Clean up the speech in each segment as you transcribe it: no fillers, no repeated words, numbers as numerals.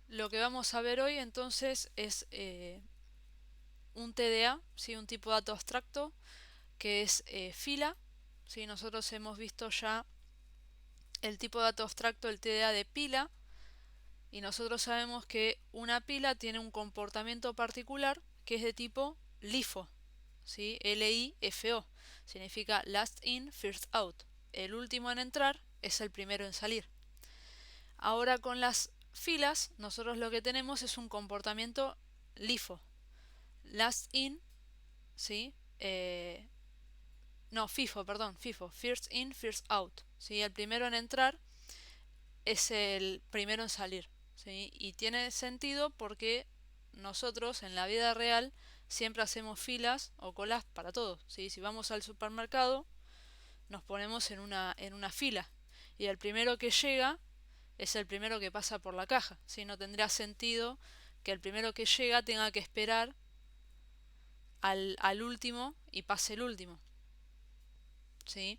Lo que vamos a ver hoy entonces es un TDA, ¿sí? Un tipo de dato abstracto que es fila. ¿Sí? Nosotros hemos visto ya el tipo de dato abstracto, el TDA de pila, y nosotros sabemos que una pila tiene un comportamiento particular que es de tipo LIFO, ¿sí? LIFO, significa last in, first out. El último en entrar es el primero en salir. Ahora con las filas, nosotros lo que tenemos es un comportamiento LIFO, last in, ¿sí? No, FIFO, perdón, FIFO, first in, first out, ¿sí? El primero en entrar es el primero en salir, ¿sí? Y tiene sentido porque nosotros en la vida real siempre hacemos filas o colas para todo, ¿sí? Si vamos al supermercado, nos ponemos en una fila y el primero que llega es el primero que pasa por la caja, ¿sí? No tendría sentido que el primero que llega tenga que esperar al último y pase el último, ¿sí?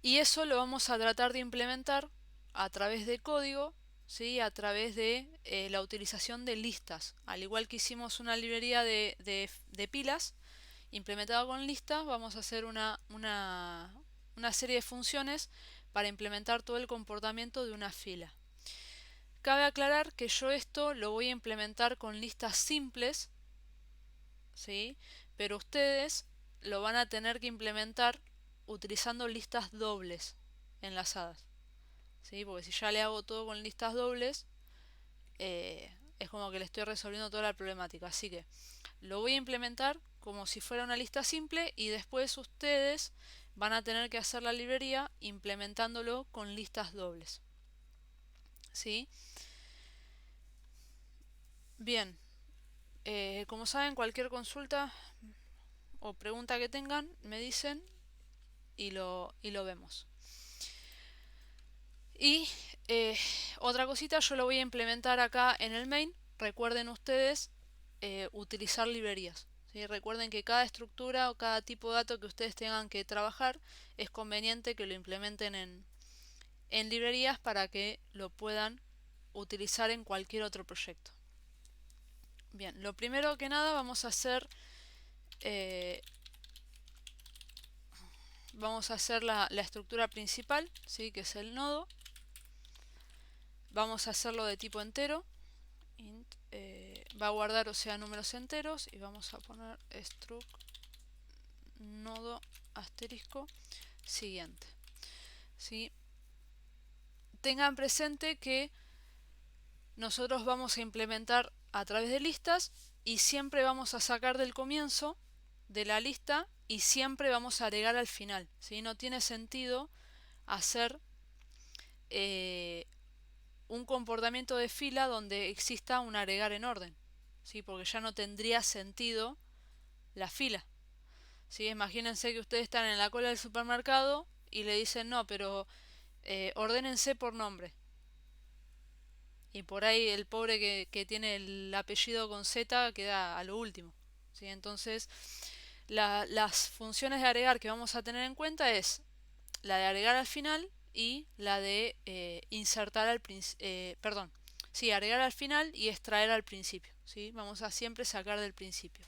Y eso lo vamos a tratar de implementar a través de código, ¿sí? A través de la utilización de listas. Al igual que hicimos una librería de pilas implementada con listas, vamos a hacer una serie de funciones para implementar todo el comportamiento de una fila. Cabe aclarar que yo esto lo voy a implementar con listas simples, ¿sí? Pero ustedes lo van a tener que implementar utilizando listas dobles enlazadas, ¿sí? Porque si ya le hago todo con listas dobles, es como que le estoy resolviendo toda la problemática. Así que lo voy a implementar como si fuera una lista simple y después ustedes van a tener que hacer la librería implementándolo con listas dobles, ¿sí? Bien, como saben, cualquier consulta o pregunta que tengan, me dicen y lo vemos. Y otra cosita, yo lo voy a implementar acá en el main. Recuerden ustedes utilizar librerías, ¿sí? Recuerden que cada estructura o cada tipo de dato que ustedes tengan que trabajar es conveniente que lo implementen en librerías para que lo puedan utilizar en cualquier otro proyecto. Bien, lo primero que nada eh, vamos a hacer la estructura principal, ¿sí? Que es el nodo. Vamos a hacerlo de tipo entero. Int, va a guardar, o sea, números enteros, y vamos a poner struct nodo asterisco siguiente, ¿sí? Tengan presente que nosotros vamos a implementar a través de listas y siempre vamos a sacar del comienzo de la lista y siempre vamos a agregar al final, ¿sí? No tiene sentido hacer eh, un comportamiento de fila donde exista un agregar en orden, ¿sí? Porque ya no tendría sentido la fila, ¿sí? Imagínense que ustedes están en la cola del supermercado y le dicen no, pero ordénense por nombre. Y por ahí el pobre que tiene el apellido con Z queda a lo último, ¿sí? Entonces, las funciones de agregar que vamos a tener en cuenta es la de agregar al final y la de insertar al principio, perdón, sí, agregar al final y extraer al principio, ¿sí? Vamos a siempre sacar del principio.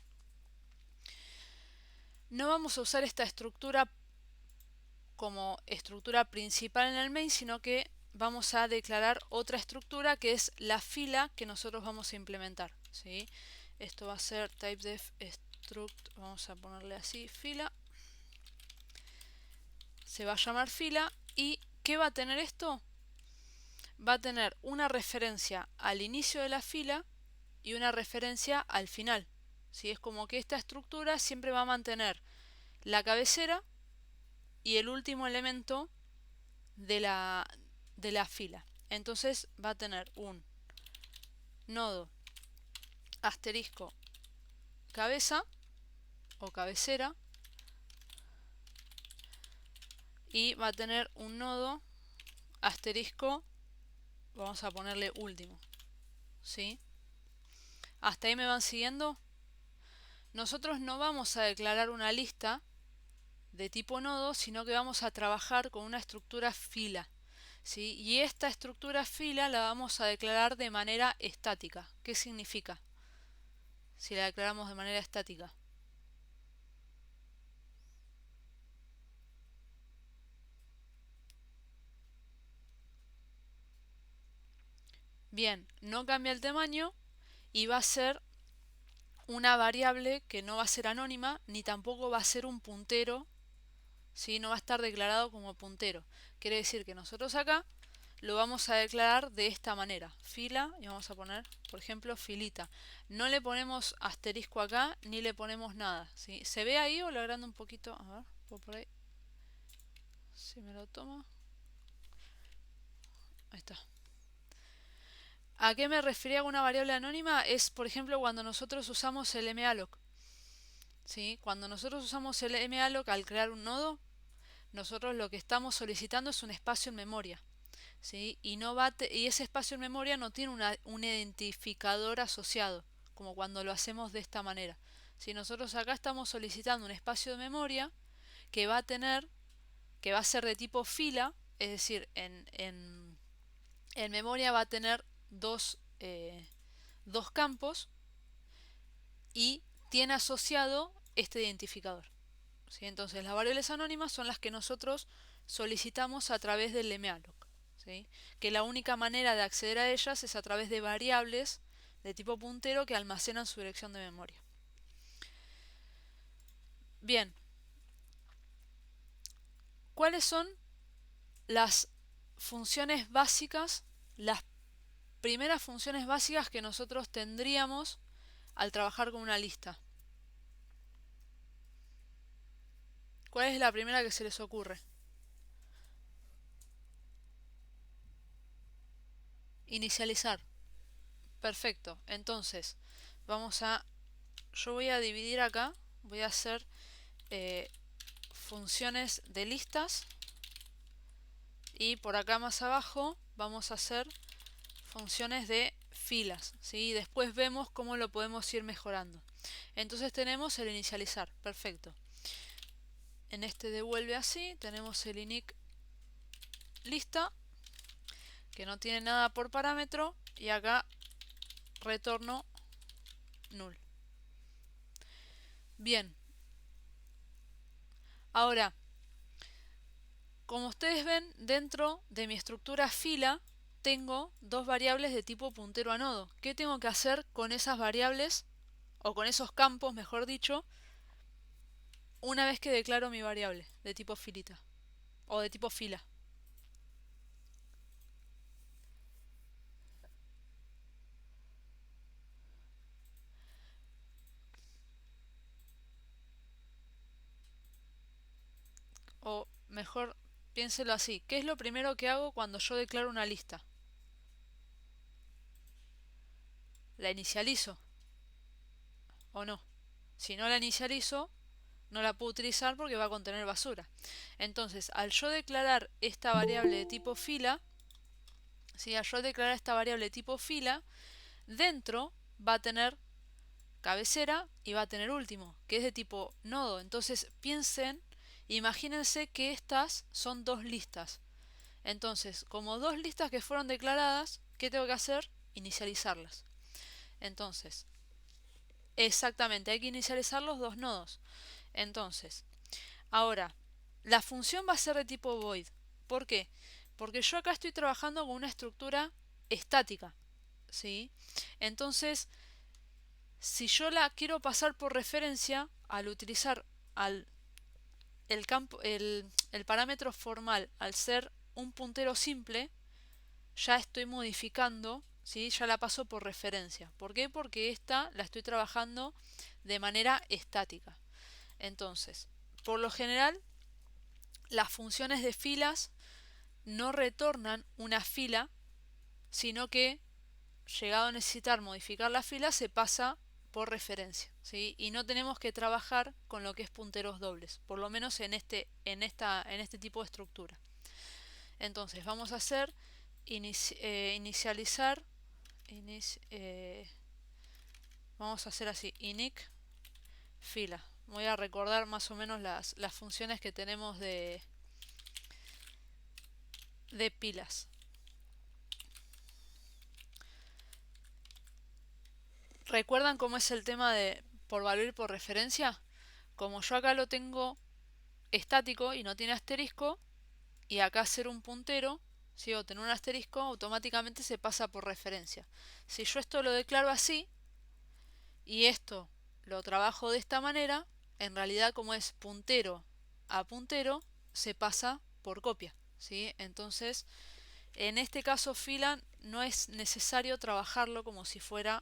No vamos a usar esta estructura como estructura principal en el main, sino que vamos a declarar otra estructura que es la fila que nosotros vamos a implementar, ¿sí? Esto va a ser typedef struct, vamos a ponerle así, fila. Se va a llamar fila y ¿qué va a tener esto? Va a tener una referencia al inicio de la fila y una referencia al final, ¿sí? Es como que esta estructura siempre va a mantener la cabecera y el último elemento de de la fila. Entonces va a tener un nodo asterisco cabeza o cabecera y va a tener un nodo asterisco, vamos a ponerle último, ¿sí? ¿Hasta ahí me van siguiendo? Nosotros no vamos a declarar una lista de tipo nodo, sino que vamos a trabajar con una estructura fila, ¿sí? Y esta estructura fila la vamos a declarar de manera estática. ¿Qué significa si la declaramos de manera estática? Bien, no cambia el tamaño y va a ser una variable que no va a ser anónima ni tampoco va a ser un puntero, ¿sí? No va a estar declarado como puntero. Quiere decir que nosotros acá lo vamos a declarar de esta manera, fila, y vamos a poner, por ejemplo, filita. No le ponemos asterisco acá, ni le ponemos nada, ¿sí? ¿Se ve ahí o lo agrando un poquito? A ver, por ahí, si me lo toma. Ahí está. ¿A qué me refería con una variable anónima? Es, por ejemplo, cuando nosotros usamos el malloc, ¿sí? Cuando nosotros usamos el malloc al crear un nodo, nosotros lo que estamos solicitando es un espacio en memoria, ¿sí? Y ese espacio en memoria no tiene un identificador asociado, como cuando lo hacemos de esta manera. Si nosotros acá estamos solicitando un espacio de memoria que va a tener, que va a ser de tipo fila, es decir, en memoria va a tener dos campos y tiene asociado este identificador, ¿sí? Entonces las variables anónimas son las que nosotros solicitamos a través del malloc, ¿sí? Que la única manera de acceder a ellas es a través de variables de tipo puntero que almacenan su dirección de memoria. Bien, ¿cuáles son las funciones básicas, las primeras funciones básicas que nosotros tendríamos al trabajar con una lista? ¿Cuál es la primera que se les ocurre? Inicializar. Perfecto. Entonces, vamos a... Yo voy a dividir acá, voy a hacer eh, funciones de listas y por acá más abajo vamos a hacer funciones de filas, ¿sí? Después vemos cómo lo podemos ir mejorando. Entonces tenemos el inicializar, perfecto. En este devuelve así, tenemos el init lista, que no tiene nada por parámetro, y acá retorno null. Bien. Ahora, como ustedes ven, dentro de mi estructura fila tengo dos variables de tipo puntero a nodo. ¿Qué tengo que hacer con esas variables, o con esos campos, mejor dicho, una vez que declaro mi variable de tipo filita o de tipo fila? O mejor, piénselo así. ¿Qué es lo primero que hago cuando yo declaro una lista? La inicializo, ¿o no? Si no la inicializo, no la puedo utilizar porque va a contener basura. Entonces, al yo declarar esta variable de tipo fila, ¿sí? Al yo declarar esta variable de tipo fila, dentro va a tener cabecera y va a tener último, que es de tipo nodo. Entonces, imagínense que estas son dos listas. Entonces, como dos listas que fueron declaradas, ¿qué tengo que hacer? Inicializarlas. Entonces, exactamente, hay que inicializar los dos nodos. Entonces, ahora, la función va a ser de tipo void. ¿Por qué? Porque yo acá estoy trabajando con una estructura estática, ¿sí? Entonces, si yo la quiero pasar por referencia, al utilizar al, el parámetro formal, al ser un puntero simple, ya estoy modificando, ¿sí? Ya la paso por referencia. ¿Por qué? Porque esta la estoy trabajando de manera estática. Entonces, por lo general, las funciones de filas no retornan una fila, sino que, llegado a necesitar modificar la fila, se pasa por referencia, ¿sí? Y no tenemos que trabajar con lo que es punteros dobles, por lo menos en este tipo de estructura. Entonces vamos a hacer inicializar, vamos a hacer así, init fila. Voy a recordar más o menos las funciones que tenemos de pilas. ¿Recuerdan cómo es el tema de por valor y por referencia? Como yo acá lo tengo estático y no tiene asterisco, y acá hacer un puntero, ¿sí? O tener un asterisco, automáticamente se pasa por referencia. Si yo esto lo declaro así, y esto lo trabajo de esta manera, en realidad como es puntero a puntero, se pasa por copia, ¿sí? Entonces, en este caso fila no es necesario trabajarlo como si fuera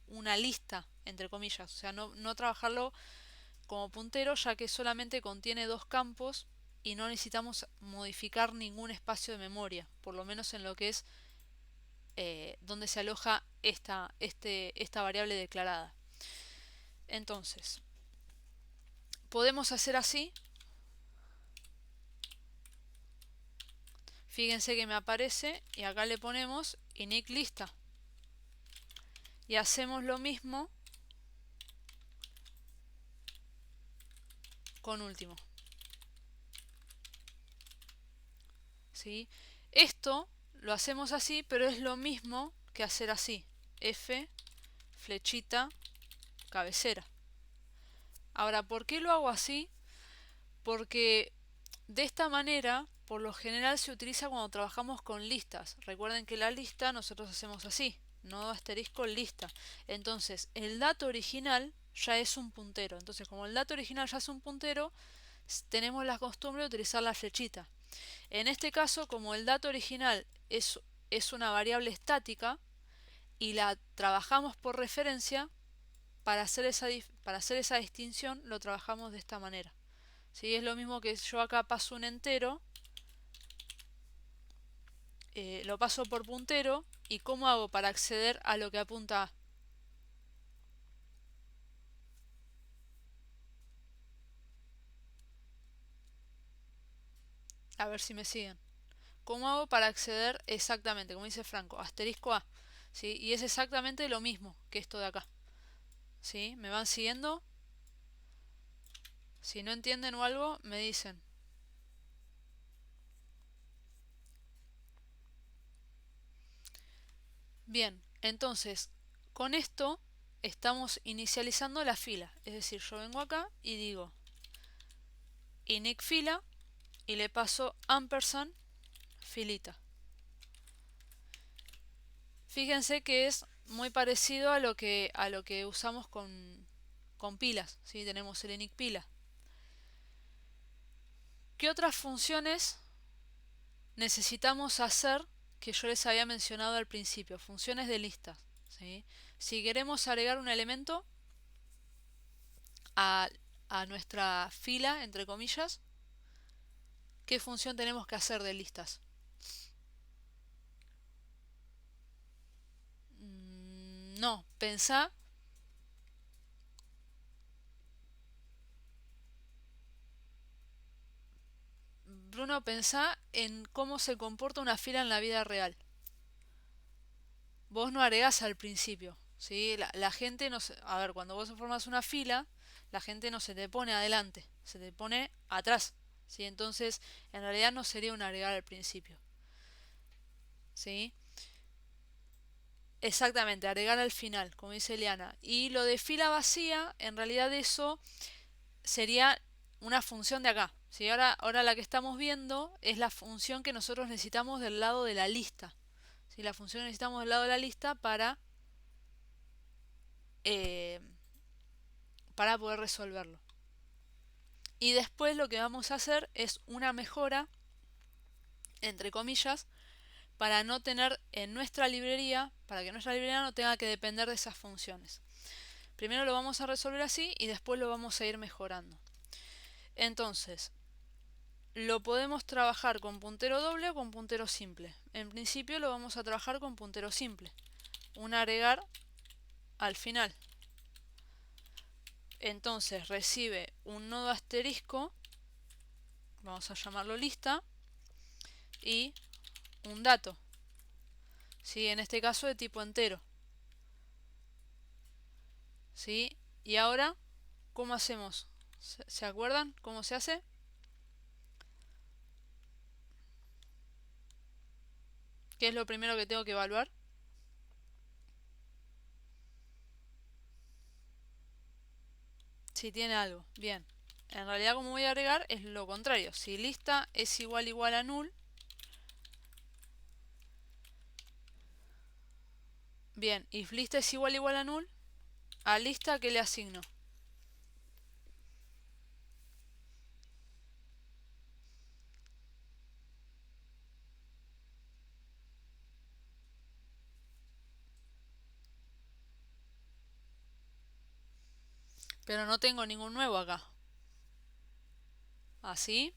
una lista, entre comillas, o sea, no trabajarlo como puntero, ya que solamente contiene dos campos y no necesitamos modificar ningún espacio de memoria, por lo menos en lo que es donde se aloja esta variable declarada. Entonces, podemos hacer así. Fíjense que me aparece y acá le ponemos init lista. Y hacemos lo mismo con último. ¿Sí? Esto lo hacemos así, pero es lo mismo que hacer así. F, flechita, cabecera. Ahora, ¿por qué lo hago así? Porque de esta manera, por lo general se utiliza cuando trabajamos con listas. Recuerden que la lista nosotros hacemos así, nodo asterisco lista. Entonces, el dato original ya es un puntero. Entonces, como el dato original ya es un puntero, tenemos la costumbre de utilizar la flechita. En este caso, como el dato original es una variable estática y la trabajamos por referencia, para hacer esa distinción lo trabajamos de esta manera. ¿Sí? Es lo mismo que yo acá paso un entero, lo paso por puntero, y ¿cómo hago para acceder a lo que apunta A? A ver si me siguen. ¿Cómo hago para acceder exactamente, como dice Franco, asterisco A? ¿Sí? Y es exactamente lo mismo que esto de acá. ¿Sí? ¿Me van siguiendo? Si no entienden o algo, me dicen. Bien, entonces, con esto estamos inicializando la fila. Es decir, yo vengo acá y digo init fila y le paso ampersand filita. Fíjense que es muy parecido a lo que usamos con pilas. ¿Sí? Tenemos el init pila. ¿Qué otras funciones necesitamos hacer que yo les había mencionado al principio? Funciones de listas. ¿Sí? Si queremos agregar un elemento a, a nuestra fila, entre comillas, ¿qué función tenemos que hacer de listas? No, pensá. Bruno, pensá en cómo se comporta una fila en la vida real. Vos no agregás al principio, ¿sí? La gente no se... A ver, cuando vos formas una fila, la gente no se te pone adelante, se te pone atrás, ¿sí? Entonces, en realidad no sería un agregar al principio, ¿sí? Exactamente, agregar al final, como dice Eliana. Y lo de fila vacía, en realidad eso sería una función de acá, ¿sí? Ahora la que estamos viendo es la función que nosotros necesitamos del lado de la lista, ¿sí? La función que necesitamos del lado de la lista eh, para poder resolverlo. Y después lo que vamos a hacer es una mejora, entre comillas, para no tener en nuestra librería, para que nuestra librería no tenga que depender de esas funciones. Primero lo vamos a resolver así y después lo vamos a ir mejorando. Entonces, lo podemos trabajar con puntero doble o con puntero simple. En principio lo vamos a trabajar con puntero simple. Un agregar al final. Entonces recibe un nodo asterisco, vamos a llamarlo lista, y un dato, ¿sí? En este caso de tipo entero, ¿sí? Y ahora, ¿cómo hacemos? ¿Se acuerdan cómo se hace? ¿Qué es lo primero que tengo que evaluar? Si tiene algo. Bien. En realidad, como voy a agregar, es lo contrario. Si lista es igual a null. Bien, if lista es igual a null, a lista, ¿qué le asigno? Pero no tengo ningún nuevo acá. Así.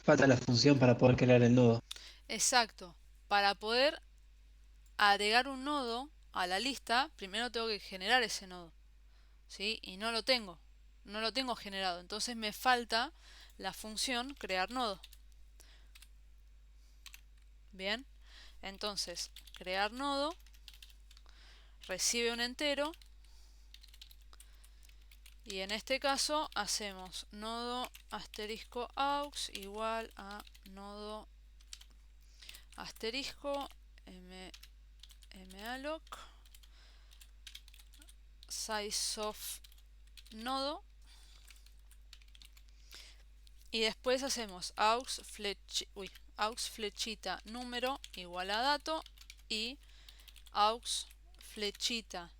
Falta la función para poder crear el nodo. Exacto. Para poder agregar un nodo a la lista, primero tengo que generar ese nodo. ¿Sí? Y no lo tengo. No lo tengo generado. Entonces me falta la función crear nodo. Bien. Entonces, crear nodo recibe un entero. Y en este caso hacemos nodo asterisco aux igual a nodo asterisco malloc size of nodo. Y después hacemos aux flechita número igual a dato y aux flechita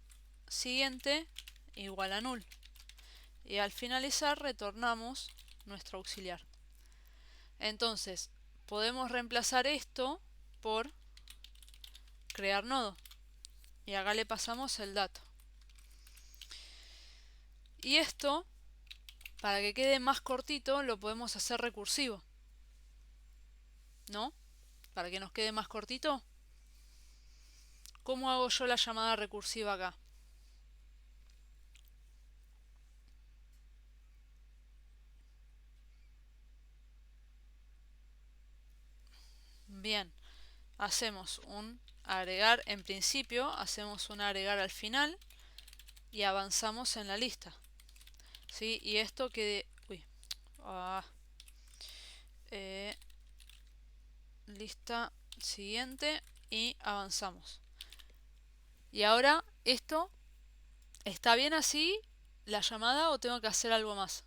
siguiente igual a null. Y al finalizar retornamos nuestro auxiliar. Entonces, podemos reemplazar esto por crear nodo. Y acá le pasamos el dato. Y esto, para que quede más cortito, lo podemos hacer recursivo. ¿No? Para que nos quede más cortito. ¿Cómo hago yo la llamada recursiva acá? Bien, hacemos un agregar en principio, hacemos un agregar al final y avanzamos en la lista. ¿Sí? Y esto que... lista siguiente y avanzamos. Y ahora esto, ¿está bien así la llamada o tengo que hacer algo más?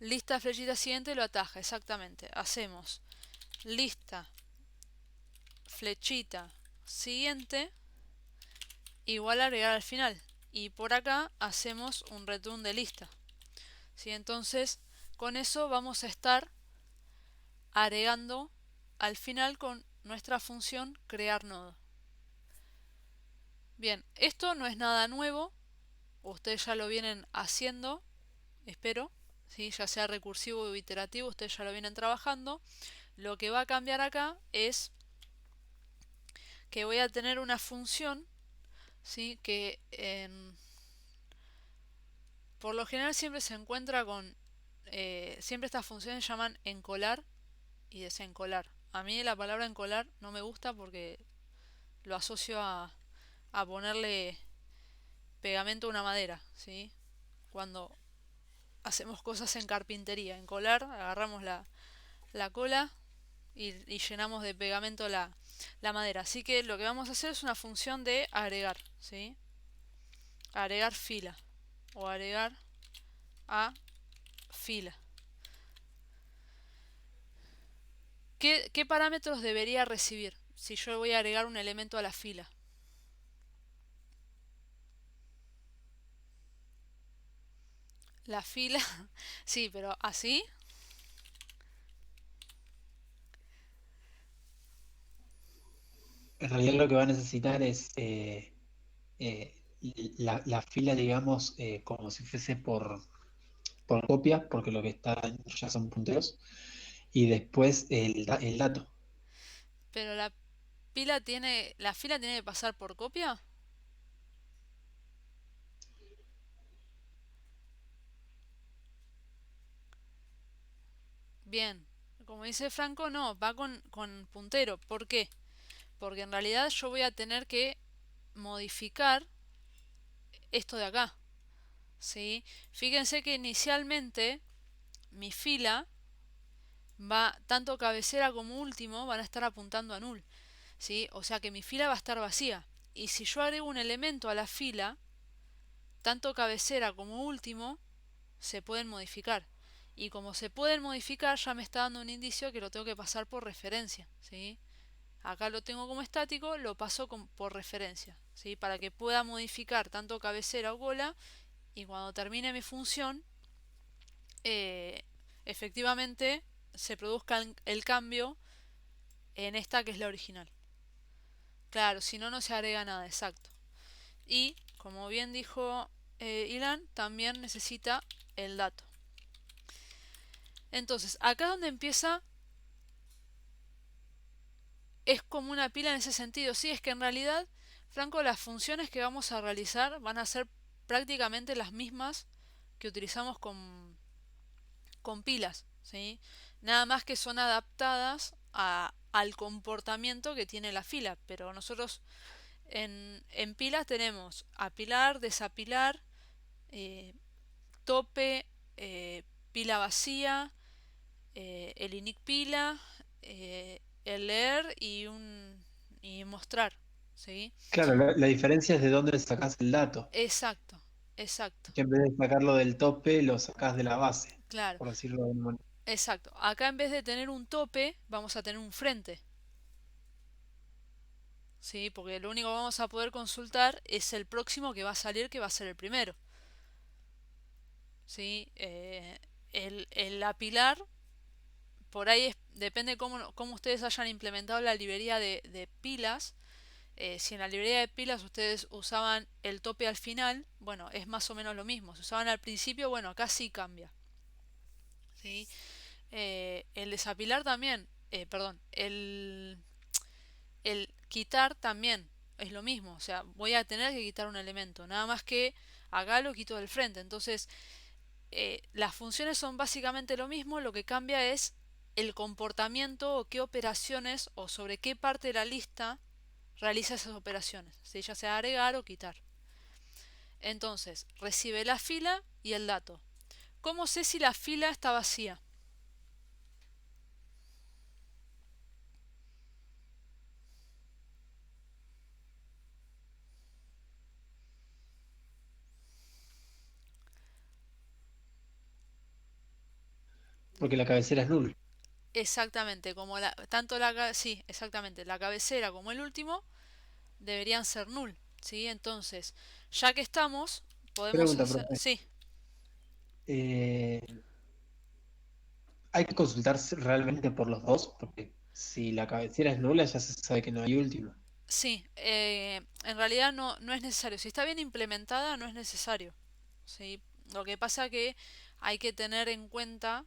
Lista flechita siguiente lo ataja, exactamente. Hacemos lista flechita siguiente igual a agregar al final. Y por acá hacemos un return de lista. ¿Sí? Entonces, con eso vamos a estar agregando al final con nuestra función crear nodo. Bien, esto no es nada nuevo. Ustedes ya lo vienen haciendo, espero. ¿Sí? Ya sea recursivo o iterativo, ustedes ya lo vienen trabajando. Lo que va a cambiar acá es que voy a tener una función, ¿sí? Que por lo general siempre se encuentra con... siempre estas funciones se llaman encolar y desencolar. A mí la palabra encolar no me gusta porque lo asocio a ponerle pegamento a una madera, ¿sí? Cuando hacemos cosas en carpintería. Encolar, agarramos la cola y llenamos de pegamento la madera. Así que lo que vamos a hacer es una función de agregar, ¿sí? Agregar fila o agregar a fila. ¿Qué parámetros debería recibir si yo voy a agregar un elemento a la fila? La fila, sí, pero así, En realidad lo que va a necesitar es la fila, digamos, como si fuese por copia, porque lo que está ya son punteros, y después el dato. pero la fila tiene que pasar por copia. Bien, como dice Franco, no, va con puntero. ¿Por qué? Porque en realidad yo voy a tener que modificar esto de acá. ¿sí? Fíjense que inicialmente mi fila va, tanto cabecera como último van a estar apuntando a null, ¿sí? O sea que mi fila va a estar vacía. Y si yo agrego un elemento a la fila, tanto cabecera como último se pueden modificar. Y como se pueden modificar, ya me está dando un indicio que lo tengo que pasar por referencia, ¿sí? Acá lo tengo como estático, lo paso por referencia, ¿sí? Para que pueda modificar tanto cabecera o cola y cuando termine mi función, eh, efectivamente se produzca el cambio en esta que es la original. Claro, si no, no se agrega nada, exacto. Y, como bien dijo Ilan, también necesita el dato. Entonces, acá donde empieza es como una pila en ese sentido. Sí, es que en realidad, Franco, las funciones que vamos a realizar van a ser prácticamente las mismas que utilizamos con pilas, ¿sí? Nada más que son adaptadas al comportamiento que tiene la fila, pero nosotros en pilas tenemos apilar, desapilar, eh, tope, pila vacía, el init pila, el leer y mostrar, ¿sí? Claro, la diferencia es de dónde sacás el dato. Exacto, exacto, Que en vez de sacarlo del tope, lo sacás de la base, claro, por decirlo de alguna manera. exacto. Acá en vez de tener un tope, vamos a tener un frente, ¿sí? Porque lo único que vamos a poder consultar es el próximo que va a salir, que va a ser el primero, ¿sí? El apilar, por ahí depende cómo ustedes hayan implementado la librería de pilas. Si en la librería de pilas ustedes usaban el tope al final, bueno, es más o menos lo mismo. Si usaban al principio, bueno, acá sí cambia, ¿sí? El desapilar también, perdón, el quitar también es lo mismo. O sea, voy a tener que quitar un elemento, nada más que acá lo quito del frente. Entonces, las funciones son básicamente lo mismo, lo que cambia es el comportamiento o qué operaciones o sobre qué parte de la lista realiza esas operaciones, ¿sí? Ya sea agregar o quitar. Entonces, recibe la fila y el dato. ¿Cómo sé si la fila está vacía? Porque la cabecera es null. Exactamente, como sí, exactamente, la cabecera como el último deberían ser null, ¿sí? Entonces, ya que estamos, podemos Pregunta, hacer, profe. sí, Eh, ¿Hay que consultar realmente por los dos? Porque si la cabecera es nula, ya se sabe que no hay último. sí, en realidad no es necesario. Si está bien implementada, no es necesario, ¿sí? Lo que pasa que hay que tener en cuenta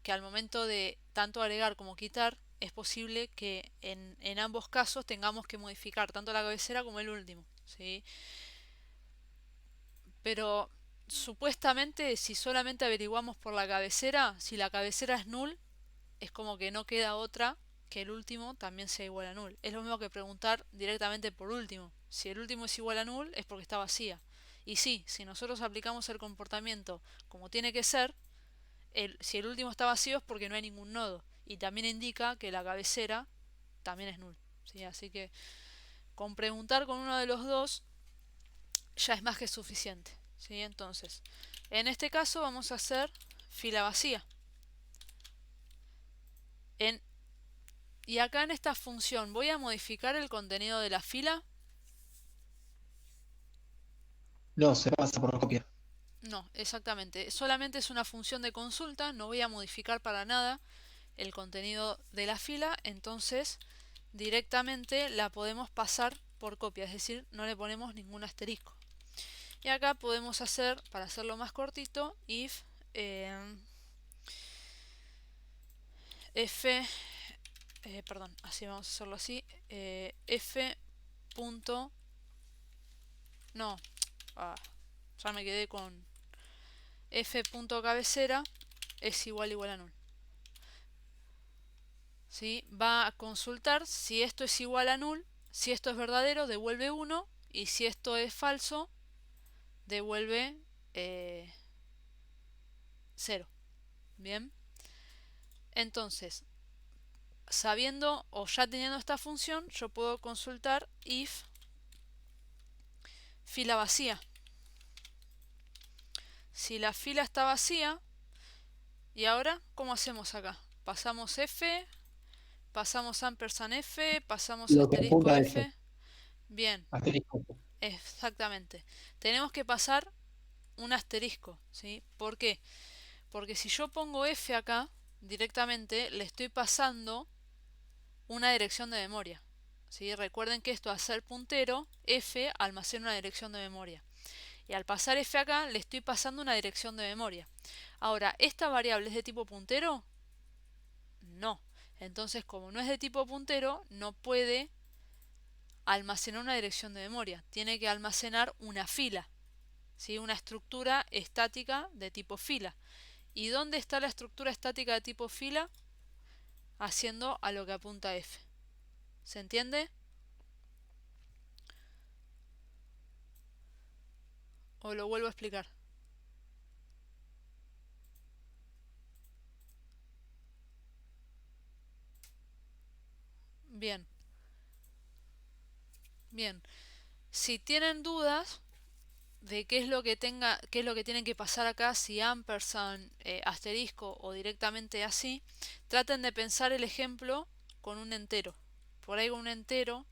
que al momento de tanto agregar como quitar, es posible que en ambos casos tengamos que modificar tanto la cabecera como el último, ¿sí? Pero supuestamente si solamente averiguamos por la cabecera, si la cabecera es null, es como que no queda otra que el último también sea igual a null. Es lo mismo que preguntar directamente por último. Si el último es igual a null es porque está vacía. Y sí, si nosotros aplicamos el comportamiento como tiene que ser, si el último está vacío es porque no hay ningún nodo. Y también indica que la cabecera también es null, ¿sí? Así que con preguntar con uno de los dos ya es más que suficiente, ¿sí? Entonces, en este caso vamos a hacer fila vacía. En, y acá en esta función voy a modificar el contenido de la fila. No, se pasa por copia. No, exactamente. Solamente es una función de consulta, no voy a modificar para nada el contenido de la fila, entonces directamente la podemos pasar por copia, es decir, no le ponemos ningún asterisco. Y acá podemos hacer, para hacerlo más cortito, if f, perdón, así vamos a hacerlo así, f punto, no, ah, ya me quedé con f punto cabecera es igual a null. ¿Sí? Va a consultar si esto es igual a null, si esto es verdadero, devuelve 1, y si esto es falso, devuelve eh, 0. Bien, entonces, sabiendo o ya teniendo esta función, yo puedo consultar if fila vacía. Si la fila está vacía, y ahora, ¿cómo hacemos acá? Pasamos F, pasamos ampersand F, pasamos Lo que asterisco apunta a F. F. Bien, Asterisco. exactamente. Tenemos que pasar un asterisco, ¿sí? ¿Por qué? Porque si yo pongo F acá, directamente le estoy pasando una dirección de memoria. ¿Sí? Recuerden que esto, al ser puntero, F almacena una dirección de memoria. Y al pasar F acá, le estoy pasando una dirección de memoria. Ahora, ¿esta variable es de tipo puntero? No. Entonces, como no es de tipo puntero, no puede almacenar una dirección de memoria. Tiene que almacenar una fila, ¿sí? Una estructura estática de tipo fila. ¿Y dónde está la estructura estática de tipo fila? Haciendo a lo que apunta F. ¿Se entiende? ¿O lo vuelvo a explicar? Bien, bien. Si tienen dudas de qué es lo que tienen que pasar acá, si ampersand, asterisco o directamente así, traten de pensar el ejemplo con un entero. Por ahí con un entero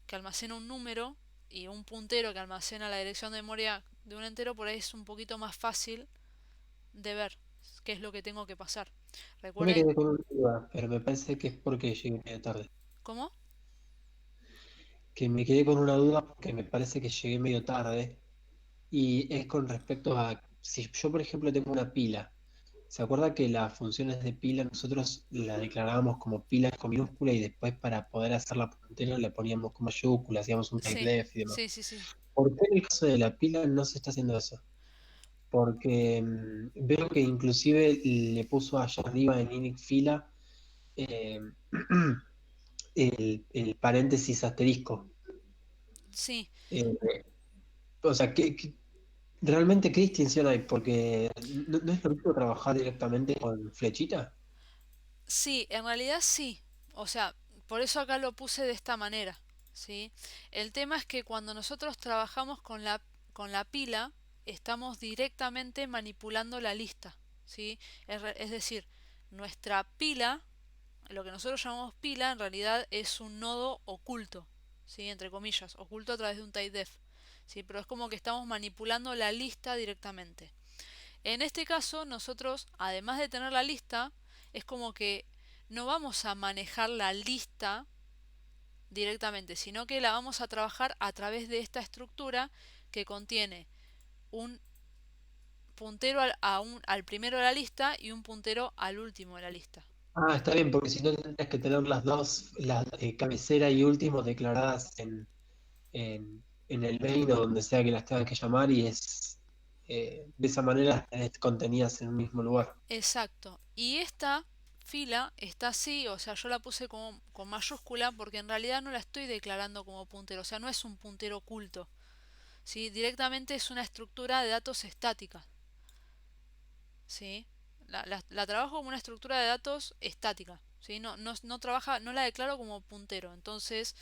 que almacena un número y un puntero que almacena la dirección de memoria de un entero, por ahí es un poquito más fácil de ver qué es lo que tengo que pasar. Yo me Recuerden, quedé con una duda, pero me parece que es porque llegué medio tarde. ¿cómo? Que me quedé con una duda porque me parece que llegué medio tarde. Y es con respecto a, si yo por ejemplo tengo una pila, ¿se acuerda que las funciones de pila nosotros la declarábamos como pila con minúscula y después para poder hacer la puntera le poníamos con mayúscula, hacíamos un Sí, typedef y demás? sí, sí, sí. ¿Por qué en el caso de la pila no se está haciendo eso? Porque veo que inclusive le puso allá arriba en init fila eh, el paréntesis asterisco. Sí, Eh, o sea, realmente qué distinción hay? Porque no es lo mismo trabajar directamente con flechita. sí, en realidad sí. O sea, por eso acá lo puse de esta manera, ¿sí? El tema es que cuando nosotros trabajamos con la pila, estamos directamente manipulando la lista, ¿sí? Es decir, nuestra pila, lo que nosotros llamamos pila, en realidad es un nodo oculto, ¿sí? Entre comillas, oculto a través de un typedef, ¿sí? Pero es como que estamos manipulando la lista directamente. En este caso, nosotros, además de tener la lista, es como que no vamos a manejar la lista directamente, sino que la vamos a trabajar a través de esta estructura que contiene un puntero al primero de la lista y un puntero al último de la lista. Ah, está bien, porque si no tendrías que tener las dos, la cabecera y último declaradas en el main o donde sea que las tengas que llamar y es de esa manera las tenés contenidas en un mismo lugar. Exacto. Y esta fila está así, o sea, yo la puse con mayúscula porque en realidad no la estoy declarando como puntero, o sea, no es un puntero oculto, ¿sí? Directamente es una estructura de datos estática, ¿sí? La trabajo como una estructura de datos estática, ¿sí? No trabaja, no la declaro como puntero. Entonces,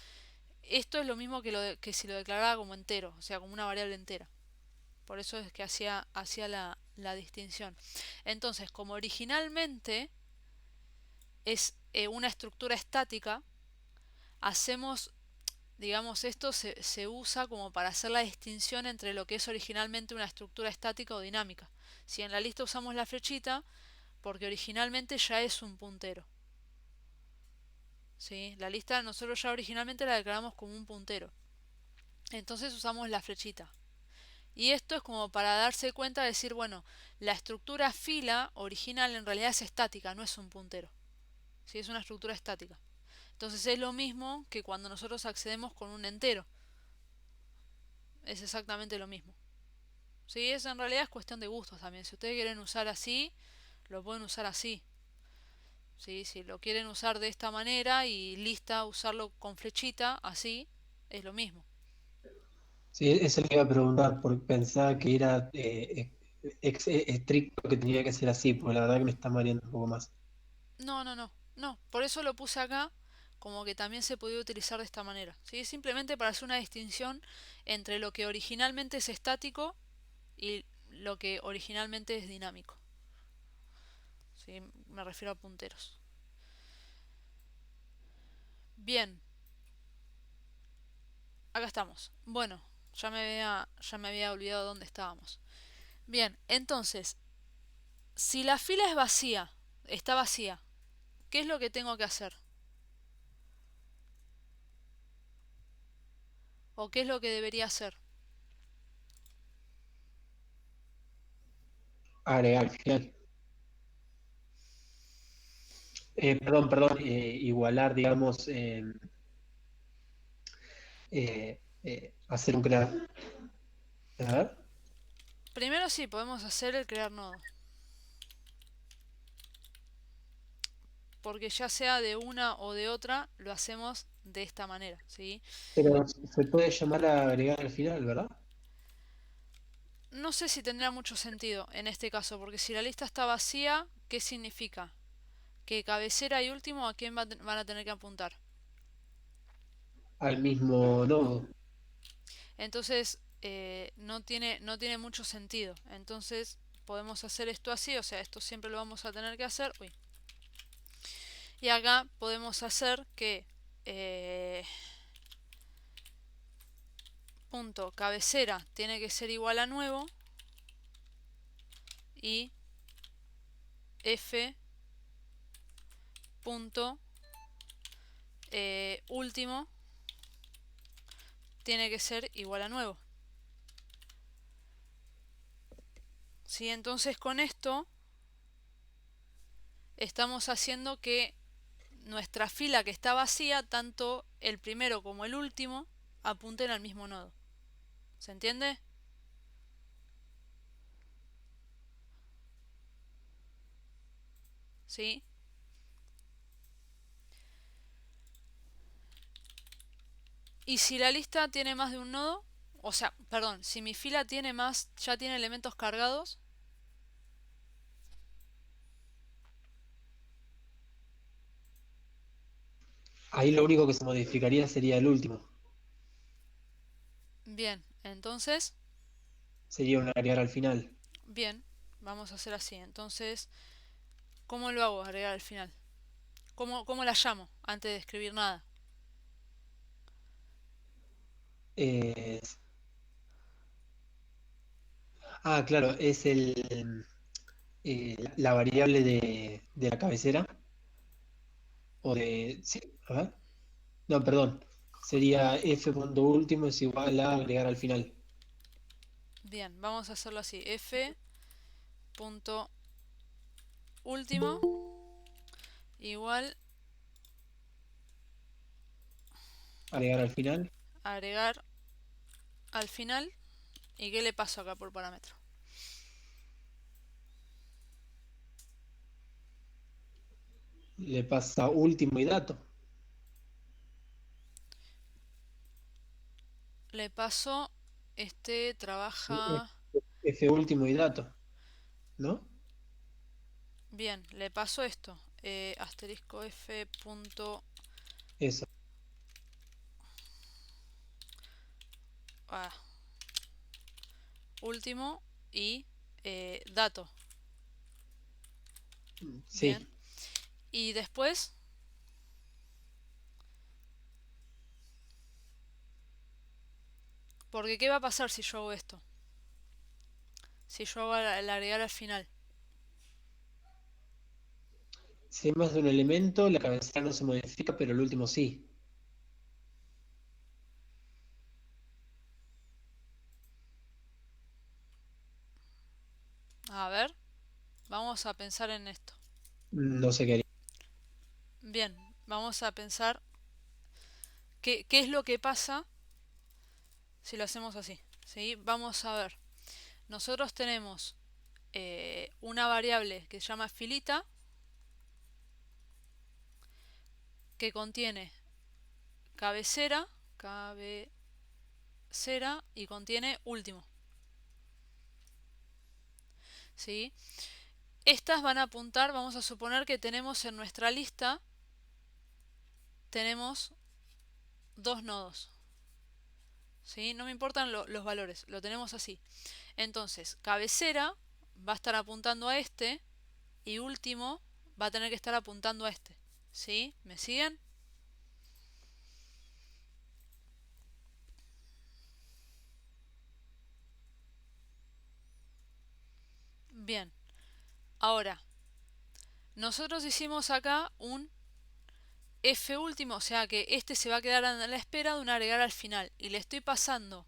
esto es lo mismo que si lo declarara como entero, o sea, como una variable entera. Por eso es que hacía la distinción. Entonces, como originalmente es una estructura estática, hacemos, digamos, esto se usa como para hacer la distinción entre lo que es originalmente una estructura estática o dinámica. Si en la lista usamos la flechita, porque originalmente ya es un puntero, ¿sí? La lista nosotros ya originalmente la declaramos como un puntero. Entonces usamos la flechita. Y esto es como para darse cuenta de decir, bueno, la estructura fila original en realidad es estática, no es un puntero, ¿sí? Es una estructura estática. Entonces es lo mismo que cuando nosotros accedemos con un entero. Es exactamente lo mismo. Sí, eso en realidad es cuestión de gustos también. Si ustedes quieren usar así, lo pueden usar así. ¿Sí? Si lo quieren usar de esta manera y lista usarlo con flechita, así, es lo mismo. Sí, eso le iba a preguntar, porque pensaba que era estricto que tenía que ser así, porque la verdad que me está mareando un poco más. No, no, no, no. Por eso lo puse acá como que también se podía utilizar de esta manera. ¿Sí? Simplemente para hacer una distinción entre lo que originalmente es estático y lo que originalmente es dinámico. ¿Sí? Me refiero a punteros. Bien, acá estamos. Bueno, ya me había olvidado dónde estábamos. Bien, entonces, si la fila es vacía, está vacía, ¿qué es lo que tengo que hacer? ¿O qué es lo que debería hacer? Agregar al final. Perdón, igualar, digamos, hacer un crear. A ver. Primero sí, podemos hacer el crear nodo. Porque ya sea de una o de otra, lo hacemos de esta manera, ¿sí? Pero se puede llamar a agregar al final, ¿verdad? No sé si tendrá mucho sentido en este caso, porque si la lista está vacía, ¿qué significa? Que cabecera y último, ¿a quién van a tener que apuntar? Al mismo nodo. Entonces, no tiene mucho sentido. Entonces, podemos hacer esto así, o sea, esto siempre lo vamos a tener que hacer. Uy. Y acá podemos hacer que eh, punto cabecera tiene que ser igual a nuevo y f punto último tiene que ser igual a nuevo. ¿Sí? Entonces con esto estamos haciendo que nuestra fila que está vacía, tanto el primero como el último, apunten al mismo nodo. ¿Se entiende? ¿Sí? Y si la lista tiene más de un nodo, o sea, perdón, si mi fila tiene más, ya tiene elementos cargados, Ahí lo único que se modificaría sería el último. bien, entonces, Sería un agregar al final. bien, vamos a hacer así. Entonces, ¿cómo lo hago? Agregar al final. ¿Cómo la llamo antes de escribir nada? Eh, claro, es la variable de la cabecera. O de. Sí, a ver. No, perdón. Sería f punto último es igual a agregar al final. Bien, vamos a hacerlo así. F punto último igual Agregar al final. agregar al final. ¿Y qué le paso acá por parámetro? Le pasa último y dato. Le paso, este Sí, trabaja f último y dato. ¿No? bien. Le paso esto. Asterisco F punto Eso. ah, último y dato. Bien. Sí. Y después, porque ¿qué va a pasar si yo hago esto? Si yo hago el agregar al final. Si hay más de un elemento, la cabecera no se modifica, pero el último sí. A ver, vamos a pensar en esto. No sé qué haría. Bien, vamos a pensar qué es lo que pasa si lo hacemos así. ¿Sí? Vamos a ver. Nosotros tenemos una variable que se llama filita que contiene cabecera, cabecera cabecera y contiene último. ¿Sí? Estas van a apuntar, vamos a suponer que tenemos en nuestra lista, tenemos dos nodos. ¿Sí? No me importan los valores, lo tenemos así. Entonces, cabecera va a estar apuntando a este y último va a tener que estar apuntando a este. ¿Sí? ¿Me siguen? Bien. Ahora, nosotros hicimos acá un F último, o sea que este se va a quedar a la espera de un agregar al final. Y le estoy pasando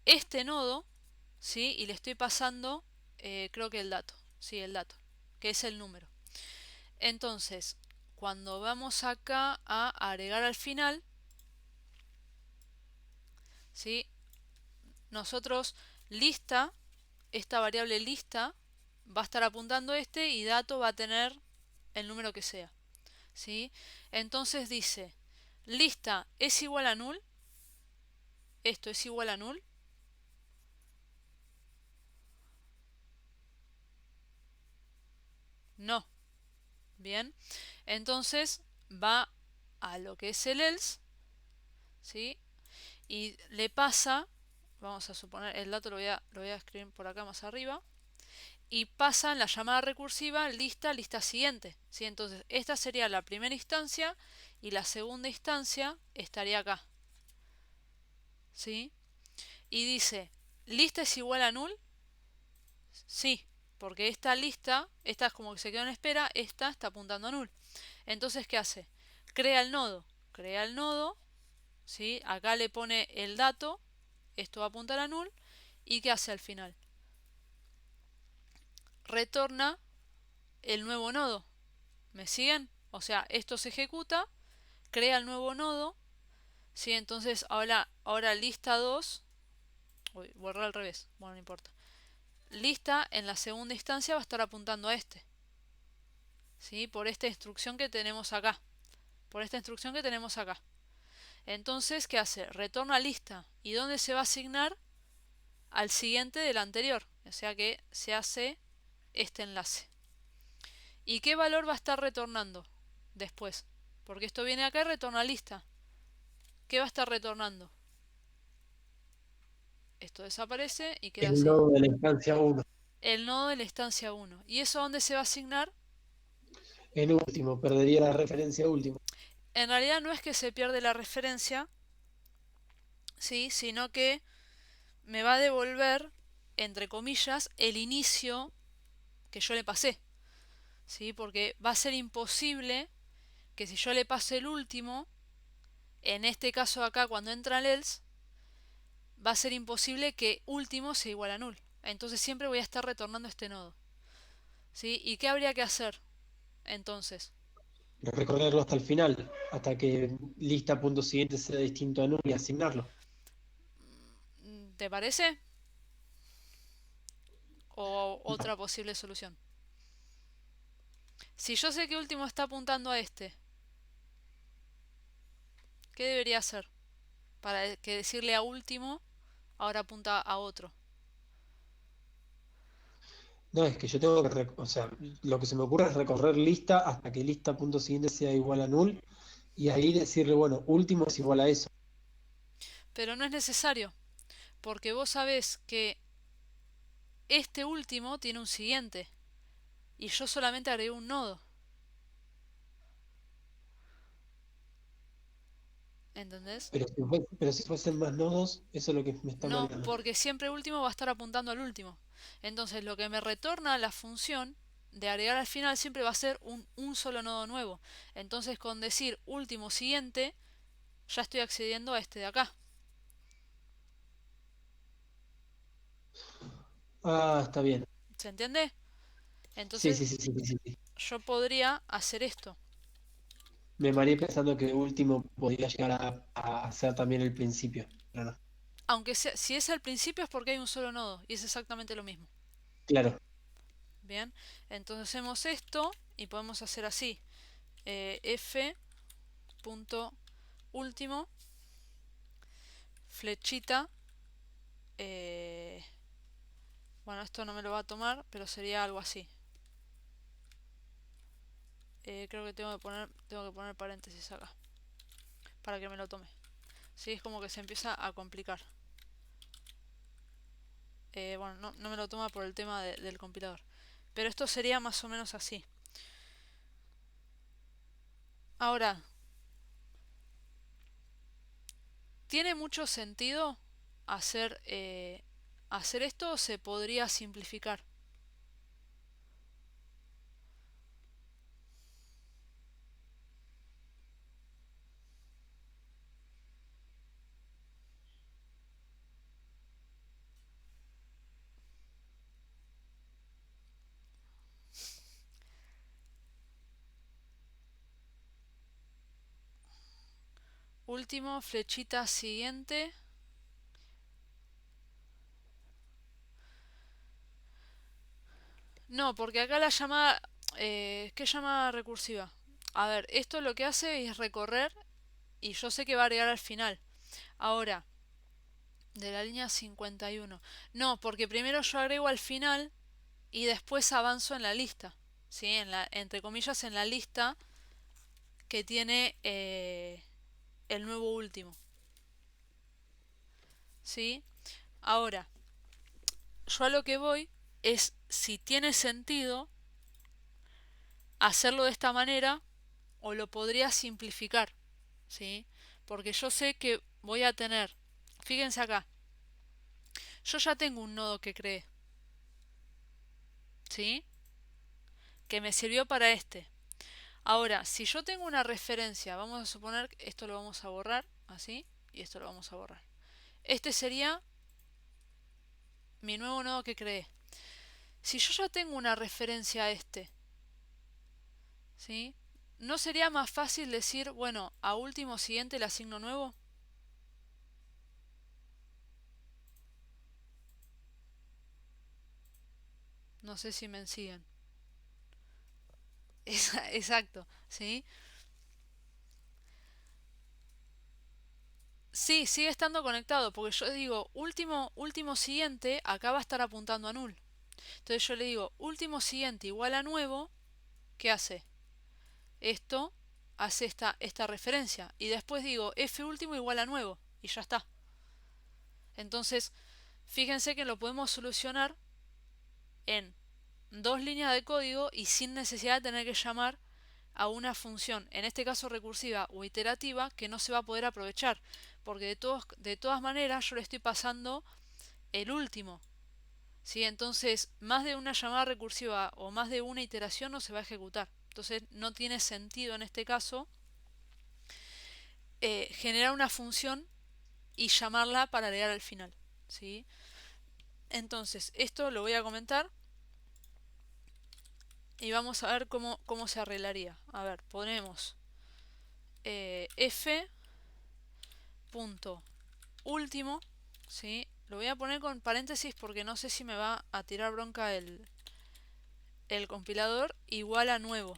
este nodo, ¿sí? Y le estoy pasando, creo que el dato, sí, el dato, que es el número. Entonces, cuando vamos acá a agregar al final, ¿sí? Nosotros lista, esta variable lista, va a estar apuntando este y dato va a tener el número que sea, ¿sí? Entonces dice, lista es igual a null, esto es igual a null, no, bien, entonces va a lo que es el else, ¿sí? Y le pasa, vamos a suponer, el dato lo voy a escribir por acá más arriba, y pasa en la llamada recursiva lista, lista siguiente, ¿sí? Entonces esta sería la primera instancia y la segunda instancia estaría acá, ¿sí? Y dice, ¿lista es igual a null? Sí, porque esta lista, esta es como que se quedó en espera, esta está apuntando a null. Entonces, ¿qué hace? Crea el nodo, ¿sí? Acá le pone el dato, esto va a apuntar a null, ¿y qué hace al final? Retorna el nuevo nodo. ¿Me siguen? O sea, esto se ejecuta, crea el nuevo nodo, ¿sí? Entonces ahora lista 2, uy, borrar al revés, bueno, no importa. Lista en la segunda instancia va a estar apuntando a este, ¿sí? Por esta instrucción que tenemos acá. Por esta instrucción que tenemos acá. Entonces, ¿qué hace? Retorna lista. ¿Y dónde se va a asignar? Al siguiente del anterior. O sea que se hace este enlace. ¿Y qué valor va a estar retornando después? Porque esto viene acá y retorna lista. ¿Qué va a estar retornando? Esto desaparece y queda El así. nodo de la instancia 1. El nodo de la instancia 1. ¿Y eso a dónde se va a asignar? En último, perdería la referencia último. En realidad no es que se pierde la referencia, ¿sí? Sino que me va a devolver, entre comillas, el inicio que yo le pasé, ¿sí? Porque va a ser imposible que si yo le pase el último, en este caso acá cuando entra el else, va a ser imposible que último sea igual a null. Entonces siempre voy a estar retornando este nodo, ¿sí? ¿Y qué habría que hacer entonces? Recorrerlo hasta el final, hasta que lista punto siguiente sea distinto a null y asignarlo. ¿Te parece? ¿O otra posible solución? Si yo sé que último está apuntando a este, ¿qué debería hacer? Para que decirle a último ahora apunta a otro. No, es que yo tengo que, o sea, lo que se me ocurre es recorrer lista hasta que lista punto siguiente sea igual a null y ahí decirle, bueno, último es igual a eso. Pero no es necesario, porque vos sabés que este último tiene un siguiente y yo solamente agregué un nodo. ¿Entendés? Pero si fuesen más nodos, eso es lo que me está No, mareando. porque siempre último va a estar apuntando al último. Entonces lo que me retorna la función de agregar al final siempre va a ser un solo nodo nuevo. Entonces con decir último siguiente ya estoy accediendo a este de acá. Ah, está bien. ¿Se entiende? Sí, Entonces sí, sí, sí, sí, sí. yo podría hacer esto. Me mareé pensando que último podía llegar a ser también el principio. Pero no. Aunque sea, si es al principio es porque hay un solo nodo y es exactamente lo mismo. Claro. Bien, entonces hacemos esto y podemos hacer así. F punto último flechita. eh, bueno, esto no me lo va a tomar, pero sería algo así. Creo que tengo que poner paréntesis acá para que me lo tome. Sí, es como que se empieza a complicar. Bueno, no me lo toma por el tema del compilador. Pero esto sería más o menos así. Ahora, ¿tiene mucho sentido hacer esto o se podría simplificar? Último, flechita siguiente. No, porque acá la llamada... ¿qué llamada recursiva? A ver, esto lo que hace es recorrer y yo sé que va a agregar al final. Ahora, de la línea 51. No, porque primero yo agrego al final y después avanzo en la lista. ¿Sí? Entre comillas, en la lista que tiene el nuevo último. ¿Sí? Ahora, yo a lo que voy es si tiene sentido hacerlo de esta manera o lo podría simplificar. ¿Sí? Porque yo sé que voy a tener, fíjense acá, yo ya tengo un nodo que creé. ¿Sí? Que me sirvió para este. Ahora, si yo tengo una referencia, vamos a suponer que esto lo vamos a borrar, así, y esto lo vamos a borrar. Este sería mi nuevo nodo que creé. Si yo ya tengo una referencia a este, ¿sí? ¿No sería más fácil decir, bueno, a último siguiente le asigno nuevo? No sé si me siguen. Exacto, ¿sí? Sí, sigue estando conectado, porque yo digo último siguiente, acá va a estar apuntando a null. Entonces yo le digo último siguiente igual a nuevo, ¿qué hace? Esto hace esta referencia. Y después digo f último igual a nuevo, y ya está. Entonces, fíjense que lo podemos solucionar en dos líneas de código y sin necesidad de tener que llamar a una función, en este caso recursiva o iterativa, que no se va a poder aprovechar, porque de todas maneras yo le estoy pasando el último. ¿Sí? Entonces, más de una llamada recursiva o más de una iteración no se va a ejecutar. Entonces, no tiene sentido en este caso generar una función y llamarla para agregar al final. ¿Sí? Entonces, esto lo voy a comentar y vamos a ver cómo se arreglaría. A ver, ponemos f punto último, ¿sí? Lo voy a poner con paréntesis porque no sé si me va a tirar bronca el compilador, igual a nuevo.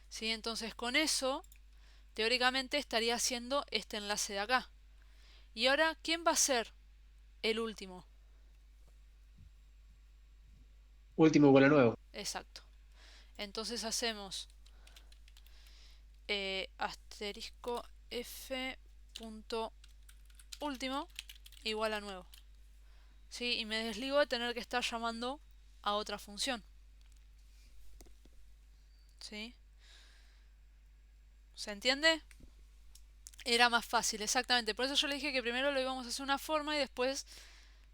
¿Sí? Entonces con eso, teóricamente estaría haciendo este enlace de acá. Y ahora, ¿quién va a ser el último? Último igual a nuevo. Exacto. Entonces hacemos asterisco f punto último igual a nuevo. ¿Sí? Y me desligo de tener que estar llamando a otra función. ¿Sí? ¿Se entiende? Era más fácil, exactamente. Por eso yo le dije que primero lo íbamos a hacer una forma y después,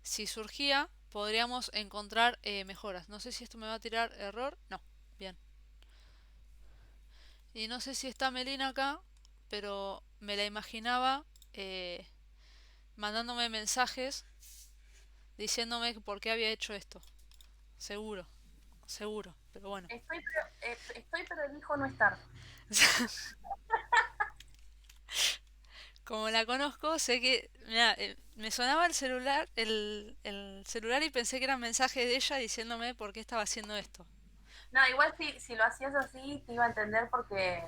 si surgía, podríamos encontrar mejoras. No sé si esto me va a tirar error. No. Bien. Y no sé si está Melina acá, pero me la imaginaba eh, mandándome mensajes diciéndome por qué había hecho esto. Seguro, seguro. Pero bueno. Estoy, pero elijo no estar. Como la conozco, sé que, mirá, me sonaba el celular y pensé que eran mensajes de ella diciéndome por qué estaba haciendo esto. No, igual si lo hacías así te iba a entender porque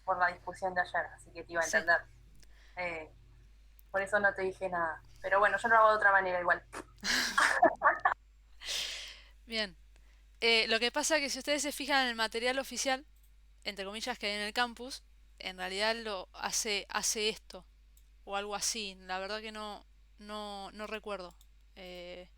por la discusión de ayer, así que te iba a Sí, entender. Eh, Por eso no te dije nada. Pero bueno, yo lo hago de otra manera igual. Bien. Lo que pasa es que si ustedes se fijan en el material oficial, entre comillas, que hay en el campus, en realidad hace esto, o algo así. La verdad que no recuerdo. Eh,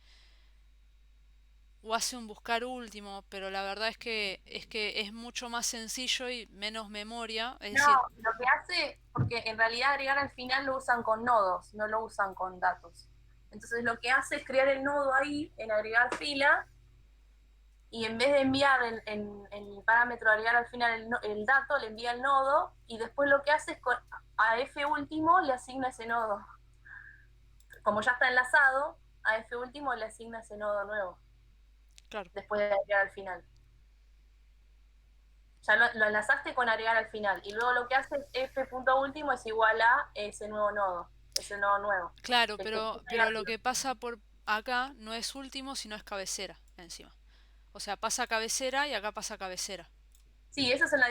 o hace un buscar último, pero la verdad es que es mucho más sencillo y menos memoria. Es No, decir, lo que hace, porque en realidad agregar al final lo usan con nodos, no lo usan con datos. Entonces lo que hace es crear el nodo ahí, en agregar fila, y en vez de enviar en el parámetro de agregar al final el dato, le envía el nodo, y después lo que hace es a F último le asigna ese nodo. Como ya está enlazado, a F último le asigna ese nodo nuevo, claro. después de agregar al final. Ya lo enlazaste con agregar al final, y luego lo que hace es F punto último es igual a ese nuevo nodo, ese nodo nuevo. Claro, El que pero lo que pasa por acá no es último, sino es cabecera encima. O sea, pasa cabecera y acá pasa cabecera. Sí, esas son las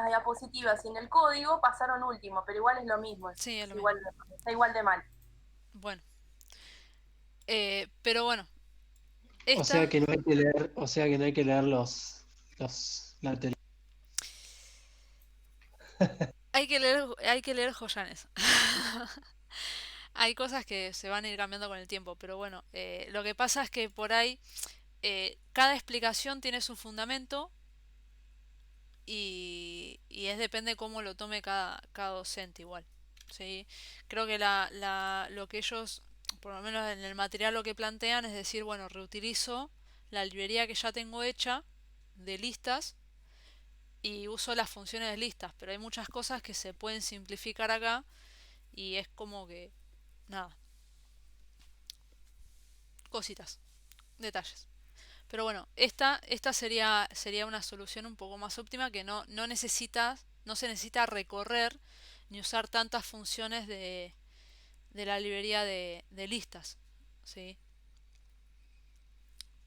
diapositivas, y en el código pasaron último, pero igual es lo mismo, Sí, es lo mismo. igual, está igual de mal. Bueno, pero bueno, O sea esta que no hay que leer, o sea que no hay que leer los laterales. hay que leer Joyanes. Hay cosas que se van a ir cambiando con el tiempo, pero bueno, lo que pasa es que por ahí cada explicación tiene su fundamento y depende cómo lo tome cada docente igual. ¿Sí? Creo que lo que ellos, por lo menos en el material lo que plantean es decir, bueno, reutilizo la librería que ya tengo hecha de listas y uso las funciones de listas, pero hay muchas cosas que se pueden simplificar acá y es como que, nada, cositas, detalles. Pero bueno, esta sería una solución un poco más óptima que no se necesita recorrer ni usar tantas funciones de la librería de listas. ¿Sí?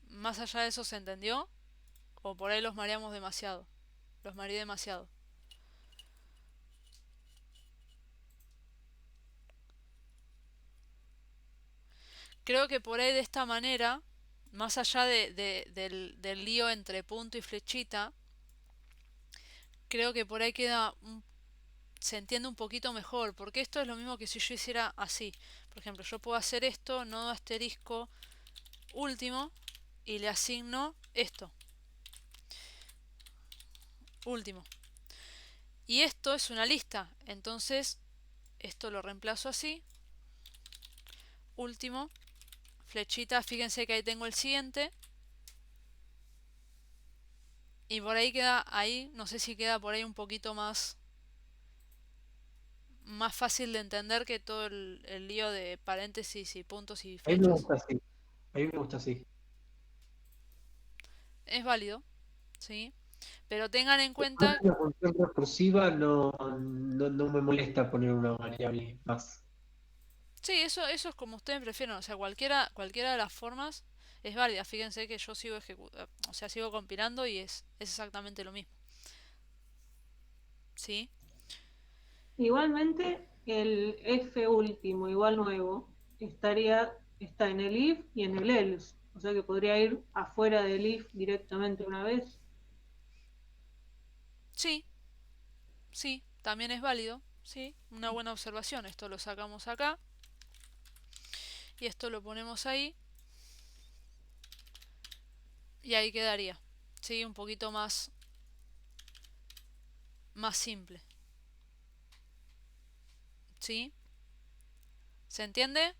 Más allá de eso, ¿se entendió? O por ahí los mareamos demasiado. Los mareé demasiado. Creo que por ahí de esta manera, más allá del lío entre punto y flechita, creo que por ahí se entiende un poquito mejor, porque esto es lo mismo que si yo hiciera así. Por ejemplo, yo puedo hacer esto, nodo asterisco último, y le asigno esto, último. Y esto es una lista, entonces esto lo reemplazo así, último, flechita, fíjense que ahí tengo el siguiente, y por ahí no sé si queda por ahí un poquito más fácil de entender que todo el lío de paréntesis y puntos y A mí me flechas. gusta así. A mí me gusta así. Es válido, ¿sí? Pero tengan en Más cuenta, que una función recursiva no me molesta poner una variable más. sí, eso es como ustedes prefieran, o sea, cualquiera de las formas es válida. Fíjense que yo o sea, sigo compilando y es exactamente lo mismo, ¿sí? Igualmente, el F último, igual nuevo, está en el if y en el else. O sea que podría ir afuera del if directamente una vez. Sí, sí, también es válido, sí, una buena observación. Esto lo sacamos acá y esto lo ponemos ahí y ahí quedaría, sí, un poquito más simple, ¿sí? ¿Se entiende?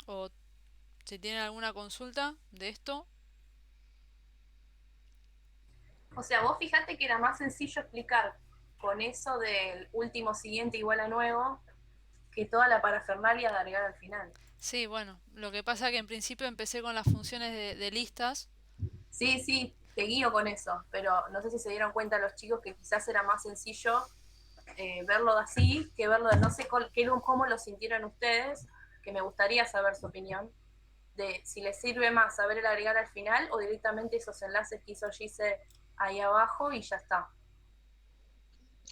O si tienen alguna consulta de esto. O sea, vos fijate que era más sencillo explicar con eso del último siguiente igual a nuevo que toda la parafernalia de agregar al final. Sí, bueno, lo que pasa es que en principio empecé con las funciones de listas. Sí, sí, te guío con eso, pero no sé si se dieron cuenta los chicos que quizás era más sencillo verlo así que verlo de no sé cómo lo sintieron ustedes, que me gustaría saber su opinión. de si les sirve más saber el agregar al final o directamente esos enlaces que hizo Gise ahí abajo y ya está.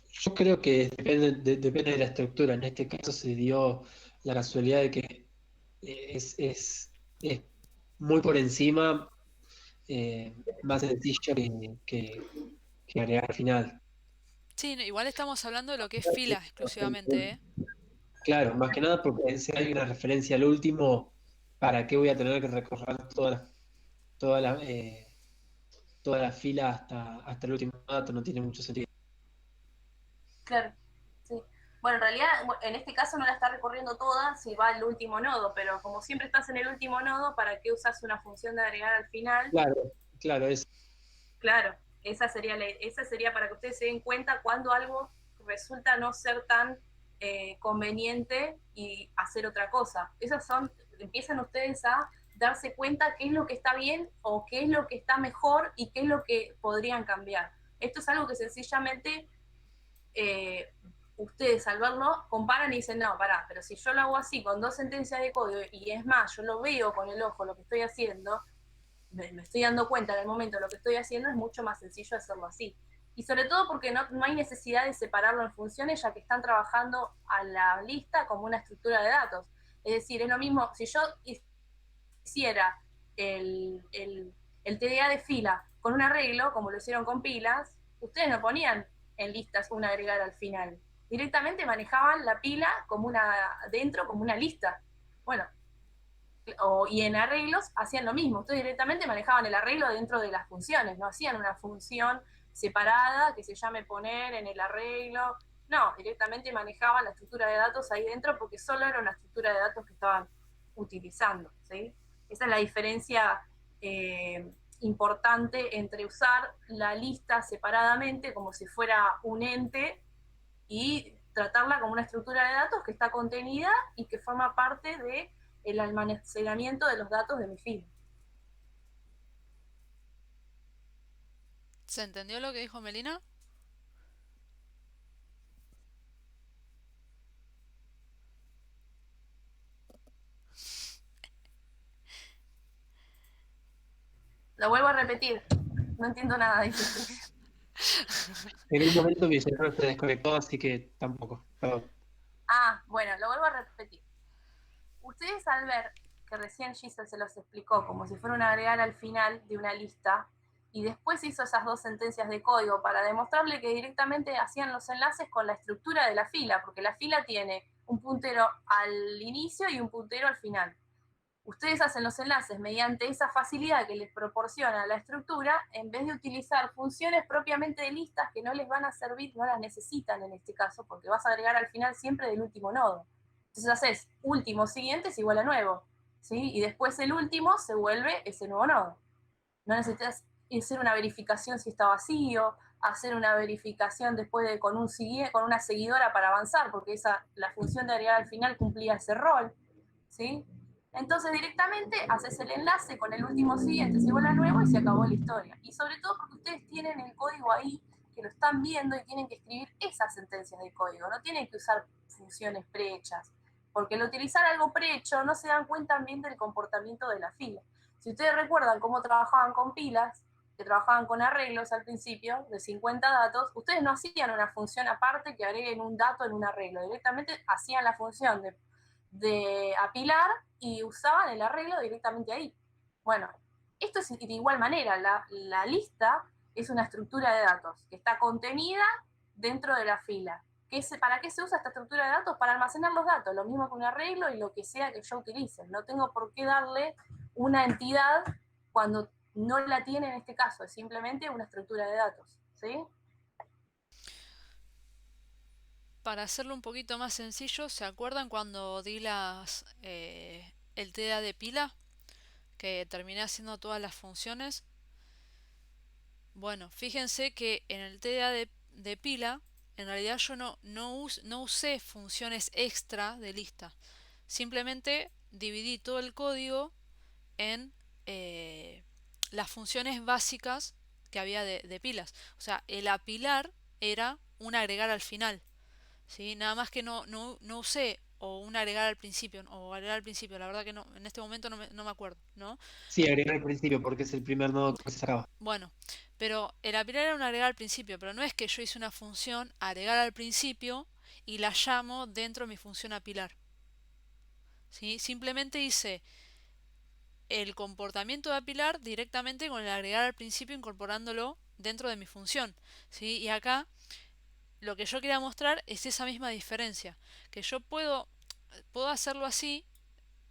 Yo creo que depende de la estructura. En este caso se dio la casualidad de que es muy por encima, más sencillo que agregar al final. Sí, igual estamos hablando de lo que es filas exclusivamente, ¿eh? Claro, más que nada porque si hay una referencia al último, ¿para qué voy a tener que recorrer toda la, eh, toda la fila hasta el último dato? No tiene mucho sentido. Claro, sí. Bueno, en realidad, en este caso no la está recorriendo toda si va al último nodo, pero como siempre estás en el último nodo, ¿para qué usas una función de agregar al final? Claro, claro, es Claro, esa sería para que ustedes se den cuenta cuando algo resulta no ser tan conveniente y hacer otra cosa. Esas son, empiezan ustedes a darse cuenta qué es lo que está bien o qué es lo que está mejor y qué es lo que podrían cambiar. Esto es algo que sencillamente ustedes al verlo comparan y dicen, no, pará, pero si yo lo hago así con 2 sentencias de código y es más, yo lo veo con el ojo lo que estoy haciendo, me estoy dando cuenta en el momento de lo que estoy haciendo, es mucho más sencillo hacerlo así. Y sobre todo porque no hay necesidad de separarlo en funciones, ya que están trabajando a la lista como una estructura de datos. Es decir, es lo mismo, si yo hiciera el TDA de fila con un arreglo, como lo hicieron con pilas, ustedes no ponían en listas un agregar al final. Directamente manejaban la pila como dentro como una lista. Bueno, y en arreglos hacían lo mismo. Ustedes directamente manejaban el arreglo dentro de las funciones, no hacían una función separada que se llame poner en el arreglo. No, directamente manejaban la estructura de datos ahí dentro porque solo era una estructura de datos que estaban utilizando. ¿Sí? Esa es la diferencia importante entre usar la lista separadamente como si fuera un ente y tratarla como una estructura de datos que está contenida y que forma parte de el almacenamiento de los datos de mi fila. ¿Se entendió lo que dijo Melina? Lo vuelvo a repetir, no entiendo nada, dice. en un momento mi cerebro se desconectó, así que tampoco. Perdón. Bueno, lo vuelvo a repetir. Ustedes al ver que recién Giselle se los explicó como si fuera un agregar al final de una lista, y después hizo esas 2 sentencias de código para demostrarle que directamente hacían los enlaces con la estructura de la fila, porque la fila tiene un puntero al inicio y un puntero al final. Ustedes hacen los enlaces mediante esa facilidad que les proporciona la estructura, en vez de utilizar funciones propiamente de listas que no les van a servir, no las necesitan en este caso, porque vas a agregar al final siempre del último nodo. Entonces haces último siguiente es igual a nuevo, ¿sí? Y después el último se vuelve ese nuevo nodo. No necesitas hacer una verificación si está vacío, hacer una verificación después con una seguidora para avanzar, porque la función de agregar al final cumplía ese rol, ¿sí? Entonces directamente haces el enlace con el último siguiente, se igual a nuevo y se acabó la historia. Y sobre todo porque ustedes tienen el código ahí, que lo están viendo y tienen que escribir esas sentencias de código, no tienen que usar funciones prehechas, porque al utilizar algo prehecho no se dan cuenta bien del comportamiento de la fila. Si ustedes recuerdan cómo trabajaban con pilas, que trabajaban con arreglos al principio, de 50 datos, ustedes no hacían una función aparte que agreguen un dato en un arreglo, directamente hacían la función de apilar y usaban el arreglo directamente ahí. Bueno, esto es de igual manera, la lista es una estructura de datos que está contenida dentro de la fila. ¿Para qué se usa esta estructura de datos? Para almacenar los datos, lo mismo que un arreglo y lo que sea que yo utilice. No tengo por qué darle una entidad cuando no la tiene en este caso, es simplemente una estructura de datos. ¿Sí? Para hacerlo un poquito más sencillo, ¿se acuerdan cuando di el TDA de pila? Que terminé haciendo todas las funciones. Bueno, fíjense que en el TDA de pila, en realidad yo no usé funciones extra de lista. Simplemente dividí todo el código en las funciones básicas que había de pilas. O sea, el apilar era un agregar al final. ¿Sí? Nada más que no usé o un agregar al principio, o agregar al principio, la verdad que no, en este momento no me acuerdo, ¿no? Sí, agregar al principio porque es el primer nodo que se sacaba. Bueno, pero el apilar era un agregar al principio, pero no es que yo hice una función agregar al principio y la llamo dentro de mi función apilar. ¿Sí? Simplemente hice el comportamiento de apilar directamente con el agregar al principio incorporándolo dentro de mi función. ¿Sí? Y acá lo que yo quería mostrar es esa misma diferencia, que yo puedo hacerlo así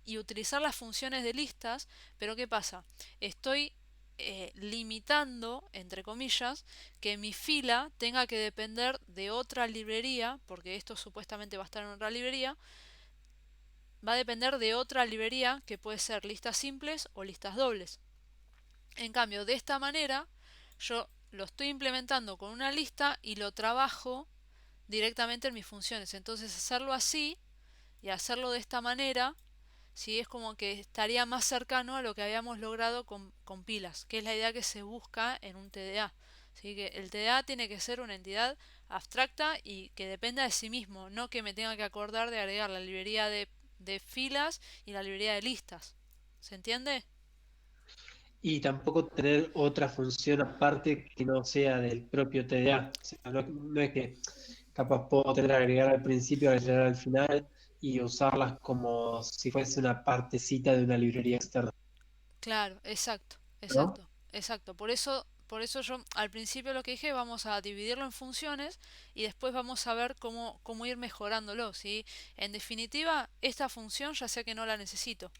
y utilizar las funciones de listas, pero ¿qué pasa? Estoy limitando, entre comillas, que mi fila tenga que depender de otra librería, porque esto supuestamente va a estar en otra librería, va a depender de otra librería que puede ser listas simples o listas dobles. En cambio, de esta manera, yo lo estoy implementando con una lista y lo trabajo directamente en mis funciones. Entonces, hacerlo así y hacerlo de esta manera, ¿sí? Es como que estaría más cercano a lo que habíamos logrado con pilas, que es la idea que se busca en un TDA. ¿Sí? Que el TDA tiene que ser una entidad abstracta y que dependa de sí mismo, no que me tenga que acordar de agregar la librería de filas y la librería de listas. ¿Se entiende? Y tampoco tener otra función aparte que no sea del propio TDA. O sea, no es que capaz puedo tener agregar al principio, agregar al final y usarlas como si fuese una partecita de una librería externa, Claro, exacto, ¿no? exacto. Por eso yo al principio lo que dije, vamos a dividirlo en funciones y después vamos a ver cómo ir mejorándolo, ¿sí? En definitiva, esta función ya sé que no la necesito,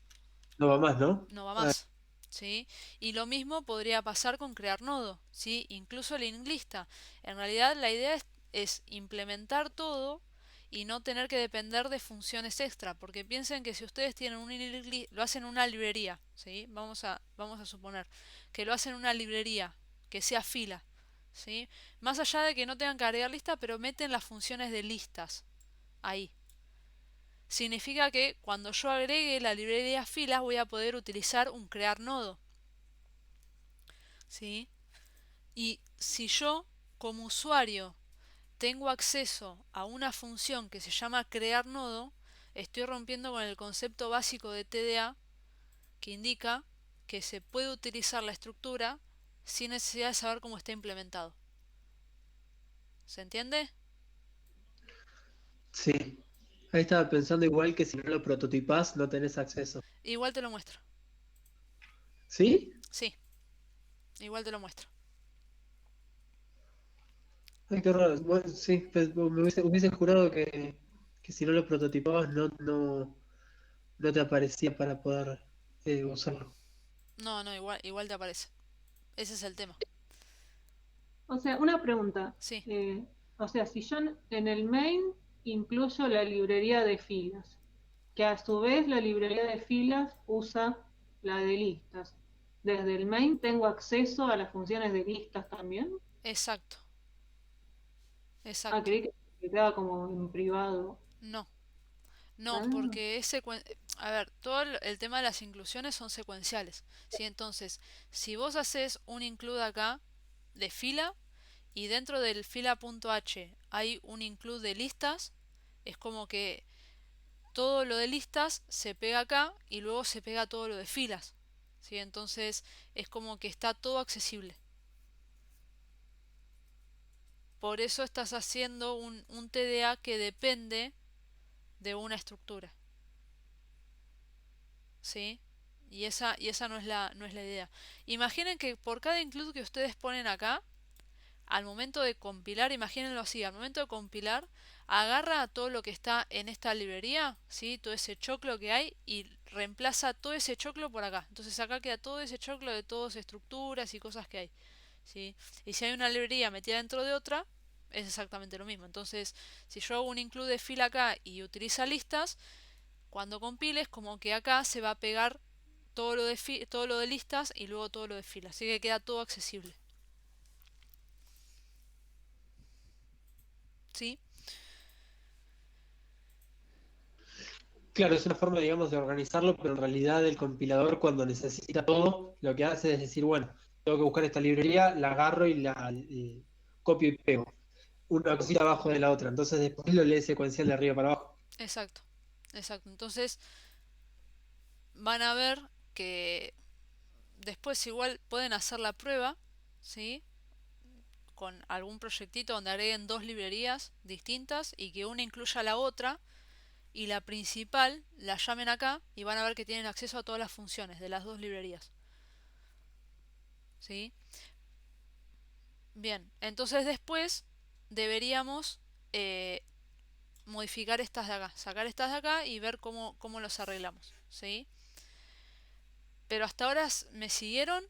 No va más, ¿no? no va Ah, más, ¿sí? Y lo mismo podría pasar con crear nodo, ¿sí? Incluso el lista. En realidad la idea es implementar todo y no tener que depender de funciones extra, porque piensen que si ustedes tienen lo hacen en una librería, ¿sí? Vamos a suponer que lo hacen en una librería que sea fila, ¿sí? Más allá de que no tengan que agregar lista, pero meten las funciones de listas ahí. Significa que cuando yo agregue la librería filas voy a poder utilizar un crear nodo, ¿sí? Y si yo como usuario tengo acceso a una función que se llama crear nodo, estoy rompiendo con el concepto básico de TDA que indica que se puede utilizar la estructura sin necesidad de saber cómo está implementado. ¿Se entiende? sí. Ahí estaba pensando igual que si no lo prototipás no tenés acceso. Igual te lo muestro. ¿Sí? Sí, igual te lo muestro. Ay, qué raro. Bueno, sí, pues, hubiese jurado que si no lo prototipabas no te aparecía para poder usarlo. No, igual te aparece. Ese es el tema. O sea, una pregunta. Sí, O sea, si yo en el main incluyo la librería de filas, que a su vez la librería de filas usa la de listas. Desde el main tengo acceso a las funciones de listas también. exacto, Ah, exacto. creí que se quedaba como en privado. No, no, Ah, porque a ver, todo el tema de las inclusiones son secuenciales, ¿sí? Entonces, si vos haces un include acá de fila y dentro del fila.h hay un include de listas, es como que todo lo de listas se pega acá y luego se pega todo lo de filas, ¿sí? Entonces, es como que está todo accesible. Por eso estás haciendo un TDA que depende de una estructura, ¿sí? Y esa no es la idea. Imaginen que por cada include que ustedes ponen acá, al momento de compilar, imagínenlo así, al momento de compilar, agarra todo lo que está en esta librería, ¿sí? Todo ese choclo que hay y reemplaza todo ese choclo por acá. Entonces acá queda todo ese choclo de todas estructuras y cosas que hay, ¿sí? Y si hay una librería metida dentro de otra, es exactamente lo mismo. Entonces, si yo hago un include fila acá y utiliza listas, cuando compiles, como que acá se va a pegar todo lo de listas y luego todo lo de filas. Así que queda todo accesible. ¿Sí? Claro, es una forma, digamos, de organizarlo, pero en realidad el compilador cuando necesita todo, lo que hace es decir, bueno, tengo que buscar esta librería, la agarro y copio y pego. Una cosita abajo de la otra. Entonces después lo lee secuencial de arriba para abajo. Exacto. exacto. Entonces van a ver que después igual pueden hacer la prueba, ¿sí? Con algún proyectito donde agreguen dos librerías distintas y que una incluya la otra y la principal la llamen acá y van a ver que tienen acceso a todas las funciones de las dos librerías. ¿Sí? Bien, entonces después deberíamos modificar estas de acá, sacar estas de acá y ver cómo los arreglamos. ¿Sí? Pero hasta ahora me siguieron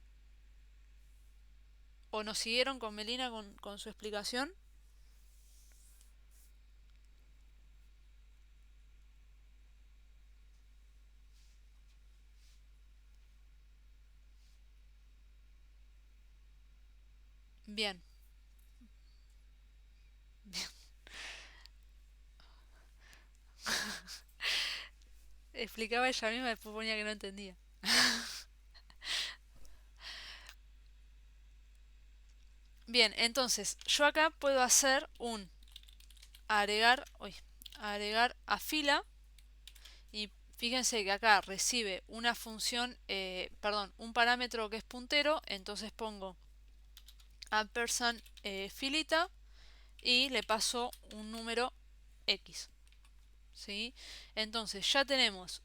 o no siguieron con Melina con su explicación. Bien. Explicaba ella misma y después ponía que no entendía. Bien, entonces yo acá puedo hacer un agregar a fila y fíjense que acá recibe una función, perdón, un parámetro que es puntero, entonces pongo ampersand filita y le paso un número X. ¿Sí? Entonces ya tenemos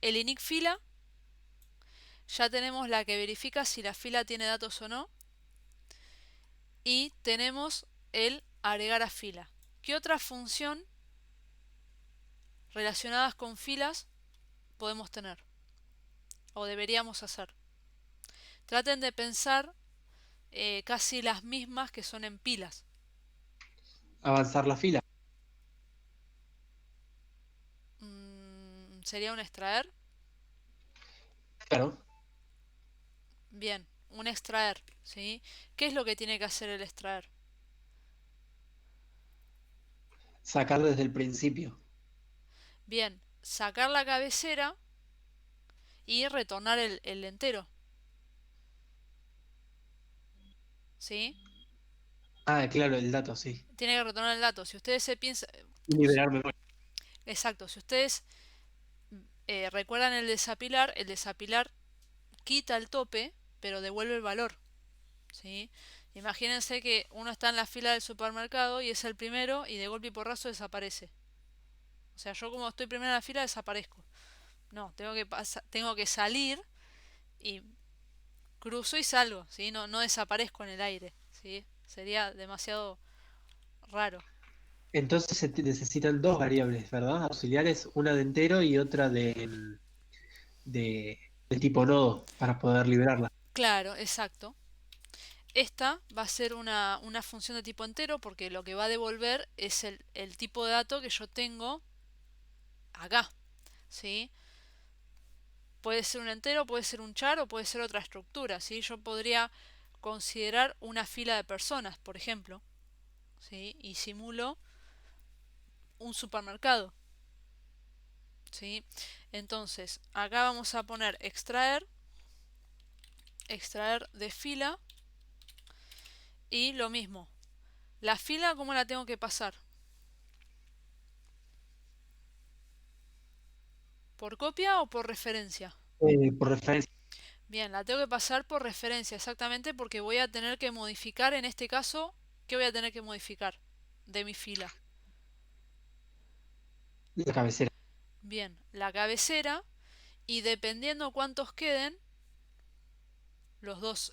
el init fila, ya tenemos la que verifica si la fila tiene datos o no y tenemos el agregar a fila. ¿Qué otra función relacionadas con filas podemos tener o deberíamos hacer? Traten de pensar casi las mismas que son en pilas. Avanzar la fila. ¿Sería un extraer? Claro. Bien, un extraer, ¿sí? ¿Qué es lo que tiene que hacer el extraer? Sacar desde el principio. Bien, sacar la cabecera y retornar el entero, ¿sí? Ah, claro, el dato, sí. Tiene que retornar el dato. Si ustedes se piensan... Y liberar memoria. Exacto, si ustedes recuerdan el desapilar quita el tope, pero devuelve el valor, ¿sí? Imagínense que uno está en la fila del supermercado y es el primero y de golpe y porrazo desaparece. O sea, yo como estoy primero en la fila desaparezco. No, tengo que salir y cruzo y salgo, ¿sí? No desaparezco en el aire, ¿sí? Sería demasiado raro. Entonces necesitan dos variables, ¿verdad? Auxiliares, una de entero y otra de tipo nodo para poder liberarla. Claro, exacto. Esta va a ser una función de tipo entero porque lo que va a devolver es el tipo de dato que yo tengo acá, ¿sí? Puede ser un entero, puede ser un char o puede ser otra estructura, ¿sí? Yo podría considerar una fila de personas, por ejemplo, ¿sí? Y simulo un supermercado, ¿sí? Entonces, acá vamos a poner extraer de fila y lo mismo. La fila, ¿cómo la tengo que pasar? ¿Por copia o por referencia? Por referencia. Bien, la tengo que pasar por referencia, exactamente porque voy a tener que modificar, en este caso, ¿qué voy a tener que modificar de mi fila? La cabecera. Bien, la cabecera y dependiendo cuántos queden, los dos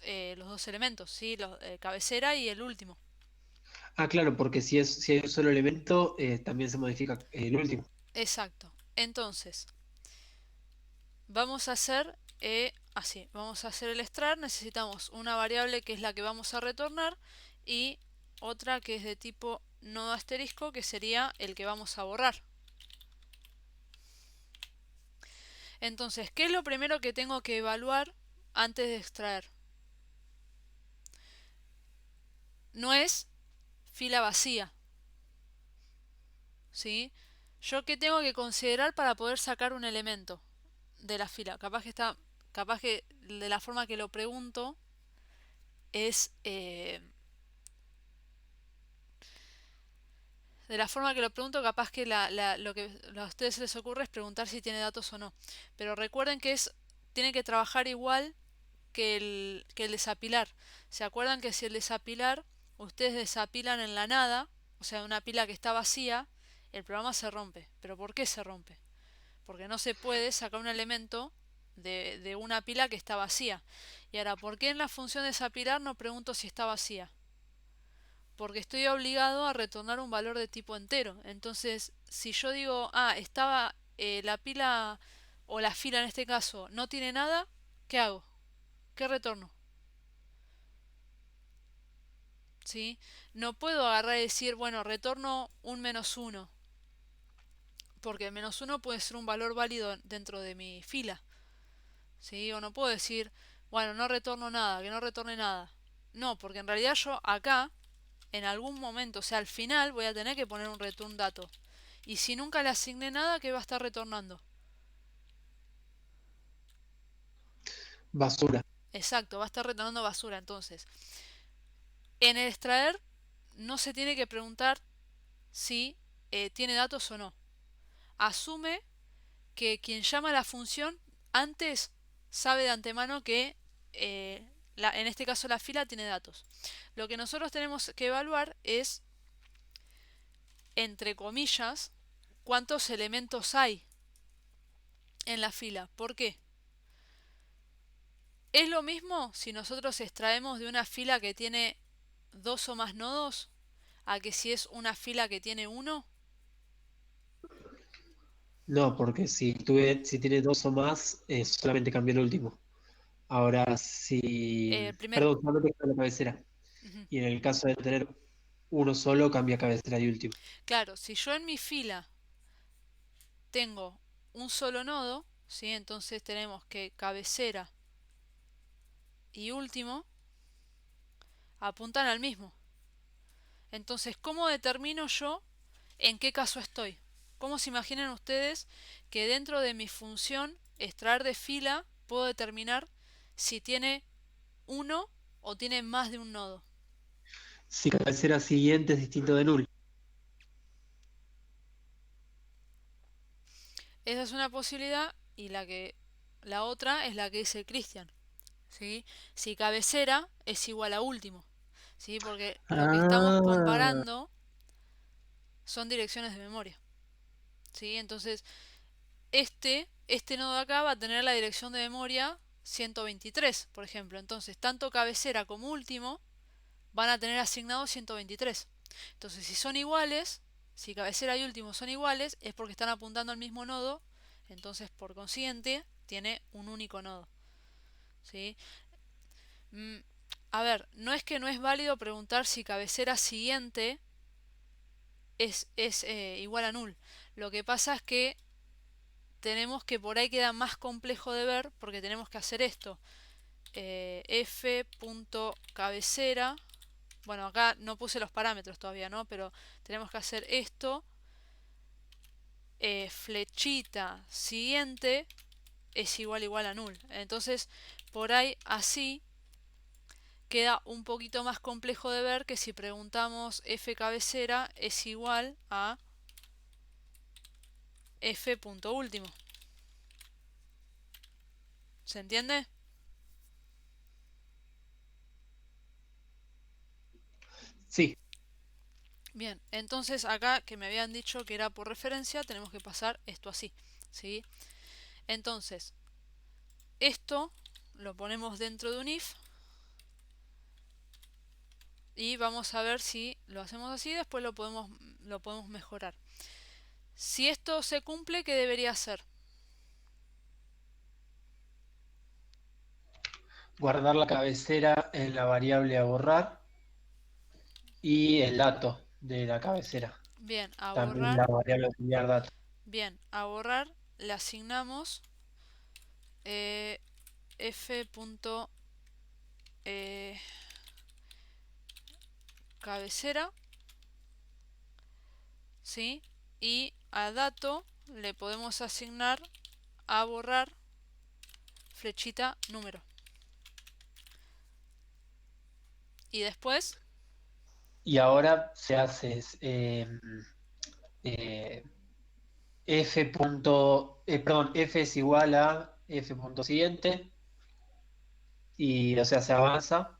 elementos, ¿sí? Cabecera y el último. Ah, claro, porque si hay un solo elemento, también se modifica el último. Exacto. Entonces, vamos a hacer así, vamos a hacer el extraer, necesitamos una variable que es la que vamos a retornar y otra que es de tipo nodo asterisco que sería el que vamos a borrar. Entonces, ¿qué es lo primero que tengo que evaluar antes de extraer? No es fila vacía, ¿sí? Yo qué tengo que considerar para poder sacar un elemento de la fila. Capaz que de la forma que lo pregunto es De la forma que lo pregunto, capaz que lo que a ustedes se les ocurre es preguntar si tiene datos o no. Pero recuerden que tiene que trabajar igual que el desapilar. ¿Se acuerdan que si el desapilar, ustedes desapilan en la nada, o sea, una pila que está vacía, el programa se rompe? ¿Pero por qué se rompe? Porque no se puede sacar un elemento de una pila que está vacía. Y ahora, ¿por qué en la función desapilar no pregunto si está vacía? Porque estoy obligado a retornar un valor de tipo entero. Entonces, si yo digo, estaba la pila o la fila en este caso no tiene nada, ¿qué hago? ¿Qué retorno? ¿Sí? No puedo agarrar y decir, bueno, retorno un -1, porque el -1 puede ser un valor válido dentro de mi fila. ¿Sí? O no puedo decir, bueno, no retorno nada, que no retorne nada. No, porque en realidad yo acá, en algún momento, o sea, al final voy a tener que poner un return dato. Y si nunca le asigné nada, ¿qué va a estar retornando? Basura. Exacto, va a estar retornando basura. Entonces, en el extraer no se tiene que preguntar si tiene datos o no. Asume que quien llama a la función antes sabe de antemano que en este caso la fila tiene datos. Lo que nosotros tenemos que evaluar es, entre comillas, cuántos elementos hay en la fila. ¿Por qué? ¿Es lo mismo si nosotros extraemos de una fila que tiene 2 o más nodos a que si es una fila que tiene uno? No, porque si tiene dos o más, solamente cambia el último. Ahora, si... Primero. Perdón, solamente cambia la cabecera. Ujú. Y en el caso de tener uno solo, cambia cabecera y último. Claro, si yo en mi fila tengo un solo nodo, ¿sí? Entonces tenemos que cabecera y último apuntan al mismo. Entonces, ¿cómo determino yo en qué caso estoy? ¿Cómo se imaginan ustedes que dentro de mi función extraer de fila puedo determinar si tiene uno o tiene más de un nodo? Si cabecera siguiente es distinto de null. Esa es una posibilidad y la otra es la que dice Cristian, ¿sí? Si cabecera es igual a último, ¿sí? Porque lo que estamos Ah, comparando son direcciones de memoria, ¿sí? Entonces, este nodo de acá va a tener la dirección de memoria 123, por ejemplo. Entonces, tanto cabecera como último van a tener asignado 123. Entonces, si son iguales, si cabecera y último son iguales, es porque están apuntando al mismo nodo. Entonces, por consiguiente, tiene un único nodo, ¿sí? Mm, a ver, no es que no es válido preguntar si cabecera siguiente es igual a null. Lo que pasa es que tenemos que por ahí queda más complejo de ver porque tenemos que hacer esto. F.cabecera. Bueno, acá no puse los parámetros todavía, ¿no? Pero tenemos que hacer esto. Flechita siguiente es igual a null. Entonces, por ahí así queda un poquito más complejo de ver que si preguntamos F cabecera es igual a F.último. ¿Se entiende? sí. Bien, entonces acá que me habían dicho que era por referencia, tenemos que pasar esto así, ¿sí? Entonces, esto lo ponemos dentro de un if y vamos a ver si lo hacemos así, después lo podemos mejorar. Si esto se cumple, ¿qué debería hacer? Guardar la cabecera en la variable a borrar y el dato de la cabecera. Bien, a También borrar. la variable de enviar dato. Bien, a borrar le asignamos f. Cabecera, ¿sí? Y a dato le podemos asignar a borrar flechita número. Y después, Y ahora se hace eh, f punto, perdón, f es igual a f punto siguiente, y o sea, se avanza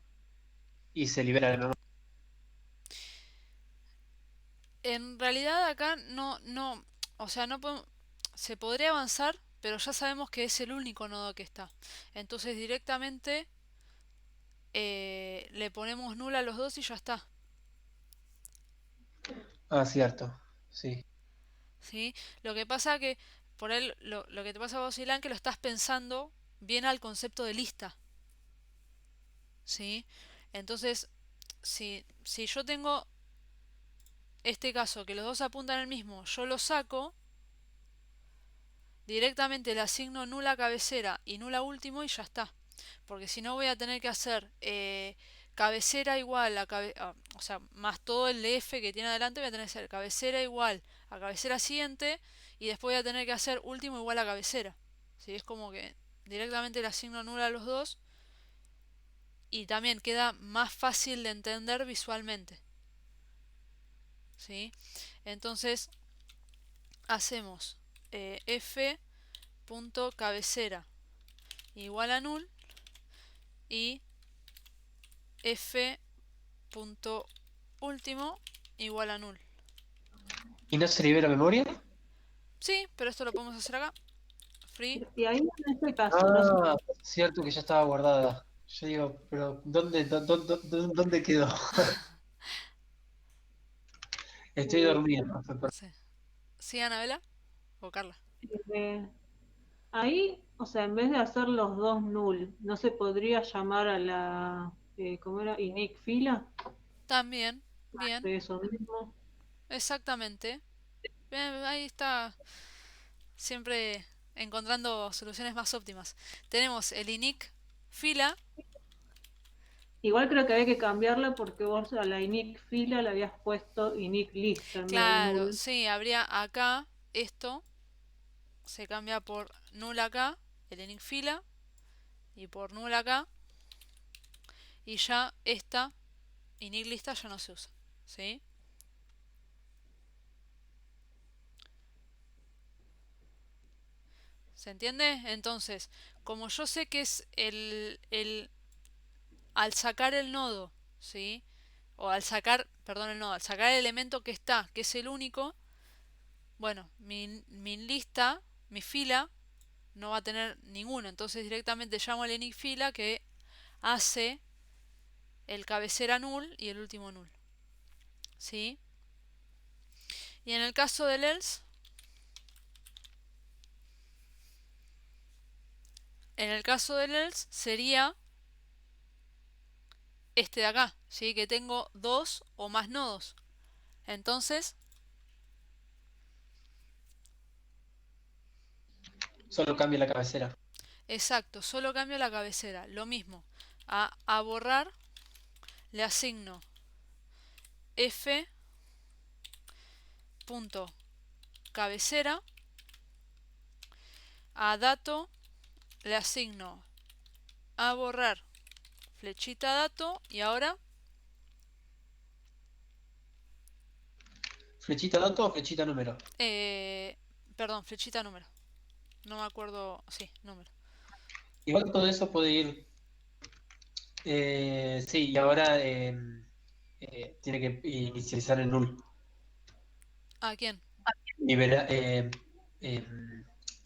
y se libera la memoria. En realidad acá o sea, no podemos, se podría avanzar, pero ya sabemos que es el único nodo que está. Entonces directamente le ponemos nula a los dos y ya está. Ah, cierto, sí. ¿Sí? Lo que pasa que, por él, lo que te pasa a vos, Ilan, que lo estás pensando bien al concepto de lista. ¿Sí? Entonces, si yo tengo este caso, que los dos apuntan al mismo, yo lo saco, directamente le asigno nula cabecera y nula último y ya está. Porque si no voy a tener que hacer cabecera igual a o sea, más todo el f que tiene adelante, voy a tener que hacer cabecera igual a cabecera siguiente y después voy a tener que hacer último igual a cabecera. ¿Sí? Es como que directamente le asigno nula a los dos y también queda más fácil de entender visualmente. ¿Sí? Entonces hacemos f punto cabecera igual a null y f punto último igual a null. ¿Y no se libera memoria? Sí, pero esto lo podemos hacer acá. Free. Y ahí en este caso, no sé, Ah, cierto que ya estaba guardada. Yo digo, pero ¿dónde quedó? Estoy dormido, profe, Sí. ¿Sí, Anabela? ¿O Carla? eh, ahí, o sea, en vez de hacer los dos null, ¿no se podría llamar a la, ¿cómo era? Init fila, También. Bien. de eso mismo? Exactamente. Bien, ahí está. Siempre encontrando soluciones más óptimas. Tenemos el init fila. Igual creo que había que cambiarla porque vos a la init fila le habías puesto init lista en vez de Claro, null. sí, habría acá esto. Se cambia por null acá, el init fila. Y por null acá. Y ya esta init lista ya no se usa. ¿Sí? ¿Se entiende? Entonces, como yo sé que es al sacar el nodo, ¿sí? O al sacar, perdón, el nodo, al sacar el elemento que está, que es el único, bueno, mi lista, mi fila, no va a tener ninguno. Entonces directamente llamo al init fila que hace el cabecera null y el último null. ¿Sí? Y en el caso del else, sería este de acá, ¿sí? Que tengo dos o más nodos. Entonces, solo cambia la cabecera. exacto, solo cambio la cabecera. Lo mismo. A borrar le asigno f punto cabecera. A dato le asigno a borrar flechita dato y ahora ¿Flechita dato o flechita número? perdón, flechita número. No me acuerdo, sí, número. Igual todo eso puede ir. Sí, y ahora tiene que inicializar el null. ¿A quién? Libera,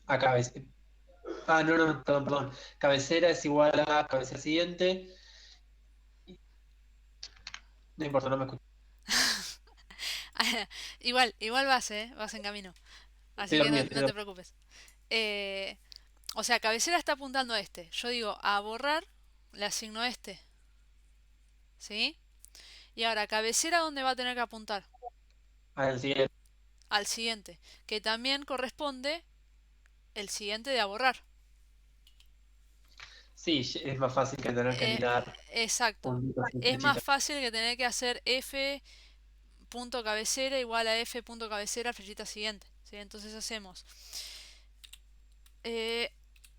a cabecera. Ah, no, perdón. Cabecera es igual a cabecera siguiente. No importa, no me escucho. igual vas, vas en camino. Así Estoy que dormido, no te preocupes. Eh, o sea, cabecera está apuntando a este. Yo digo a borrar, le asigno este. ¿Sí? Y ahora, cabecera, ¿dónde va a tener que apuntar? Al siguiente. Al siguiente. Que también corresponde el siguiente de a borrar. Sí, es más fácil que tener que mirar Exacto. puntitos y Es más flechitas. fácil que tener que hacer f punto cabecera igual a f punto cabecera flechita siguiente. ¿Sí? Entonces hacemos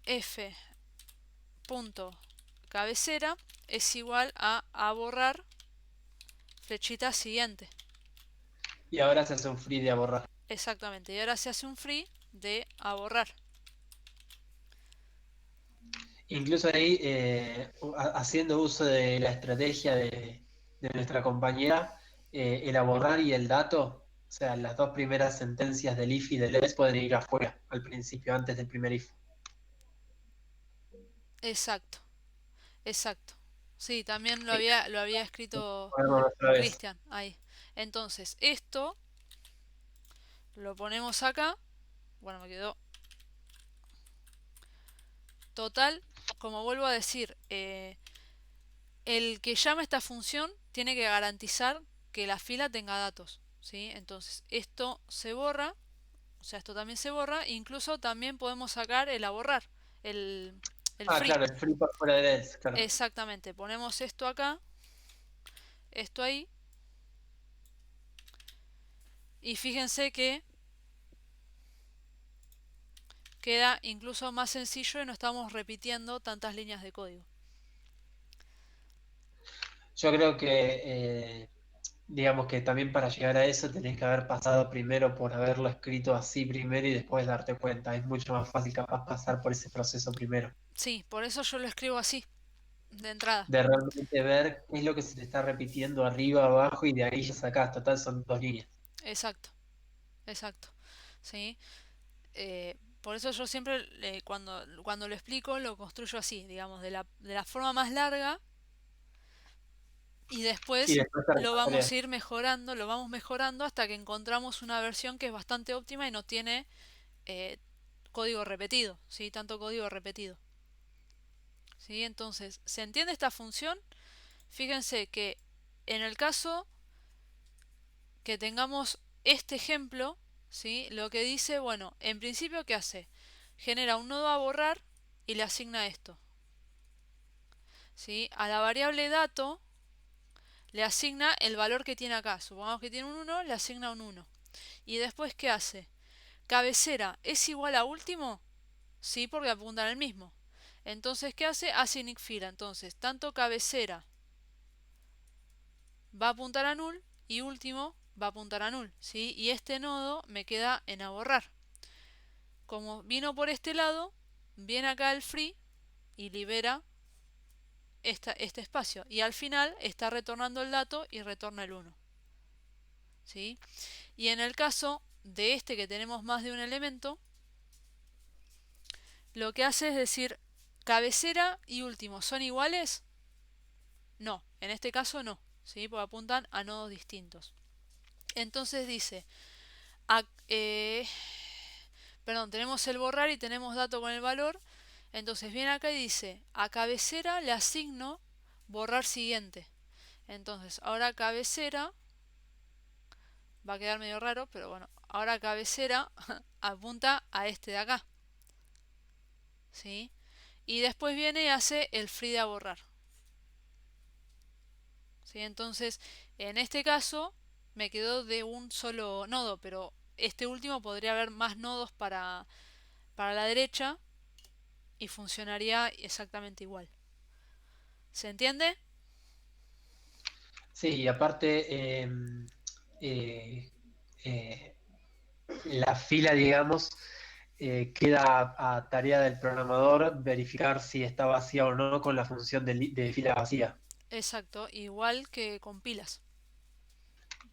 f punto cabecera es igual a borrar flechita siguiente. Y ahora se hace un free de a borrar. Exactamente, y ahora se hace un free de a borrar. Incluso ahí, haciendo uso de la estrategia de nuestra compañera, el borrar y el dato, o sea, las dos primeras sentencias del if y del else pueden ir afuera al principio, antes del primer if. Exacto, exacto. Sí, también lo Sí, había escrito podemos otra vez. Cristian ahí. Entonces, esto lo ponemos acá. Bueno, me quedó total. Como vuelvo a decir, el que llama esta función tiene que garantizar que la fila tenga datos, ¿sí? Entonces, esto se borra, o sea, esto también se borra. Incluso también podemos sacar el a borrar, el, el Ah, free. claro, el free por fuera del else, claro. Exactamente, ponemos esto acá, esto ahí, y fíjense que queda incluso más sencillo y no estamos repitiendo tantas líneas de código. Yo creo que, digamos que también para llegar a eso tenés que haber pasado primero por haberlo escrito así primero y después darte cuenta. Es mucho más fácil capaz pasar por ese proceso primero. Sí, por eso yo lo escribo así, de entrada. De realmente ver qué es lo que se te está repitiendo arriba, abajo y de ahí ya sacás. Total, son dos líneas. Exacto, exacto. ¿Sí? Por eso yo siempre cuando lo explico lo construyo así, digamos, de la forma más larga y Y después después te lo vamos respondería. a ir mejorando, lo vamos mejorando hasta que encontramos una versión que es bastante óptima y no tiene eh, código repetido, ¿sí? Tanto código repetido. ¿Sí? Entonces, ¿se entiende esta función? Fíjense que en el caso que tengamos este ejemplo, ¿sí? Lo que dice, bueno, en principio, ¿qué hace? Genera un nodo a borrar y le asigna esto, ¿sí? A la variable dato le asigna el valor que tiene acá. Supongamos que tiene un 1, le asigna un 1. Y después, ¿qué hace? Cabecera es igual a último, sí, porque apuntan al mismo. Entonces, ¿qué hace? Hace init fila. Entonces, tanto cabecera va a apuntar a null y último va a apuntar a null, ¿sí? Y este nodo me queda en a borrar. Como vino por este lado, viene acá el free y libera este espacio. Y al final está retornando el dato y retorna el 1. ¿Sí? Y en el caso de este que tenemos más de un elemento, lo que hace es decir, cabecera y último, ¿son iguales? No, en este caso no, ¿sí? Porque apuntan a nodos distintos. Entonces dice, perdón, tenemos el borrar y tenemos dato con el valor. Entonces viene acá y dice, a cabecera le asigno borrar siguiente. Entonces, ahora cabecera, va a quedar medio raro, pero bueno, ahora cabecera apunta a este de acá, ¿sí? Y después viene y hace el free de a borrar, ¿sí? Entonces, en este caso, me quedó de un solo nodo, pero este último podría haber más nodos para la derecha y funcionaría exactamente igual. ¿Se entiende? Sí, y aparte, eh, eh, la fila, digamos, queda a tarea del programador verificar si está vacía o no con la función de fila vacía. Exacto, igual que con pilas.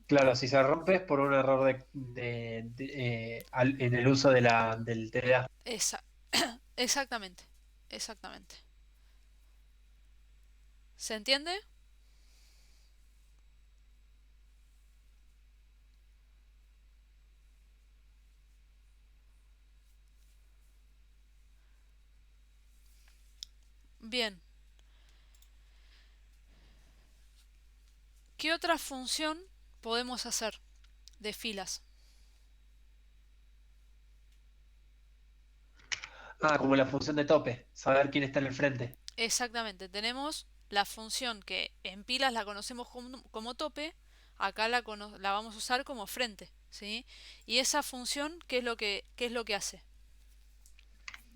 Claro, si se rompe es por un error en el uso del TDA. Esa exactamente, exactamente. ¿Se entiende? Bien. ¿Qué otra función podemos hacer de filas? Ah, como la función de tope, saber quién está en el frente. Exactamente, tenemos la función que en pilas la conocemos como tope, acá la vamos a usar como frente, ¿sí? Y esa función, ¿qué es lo que hace?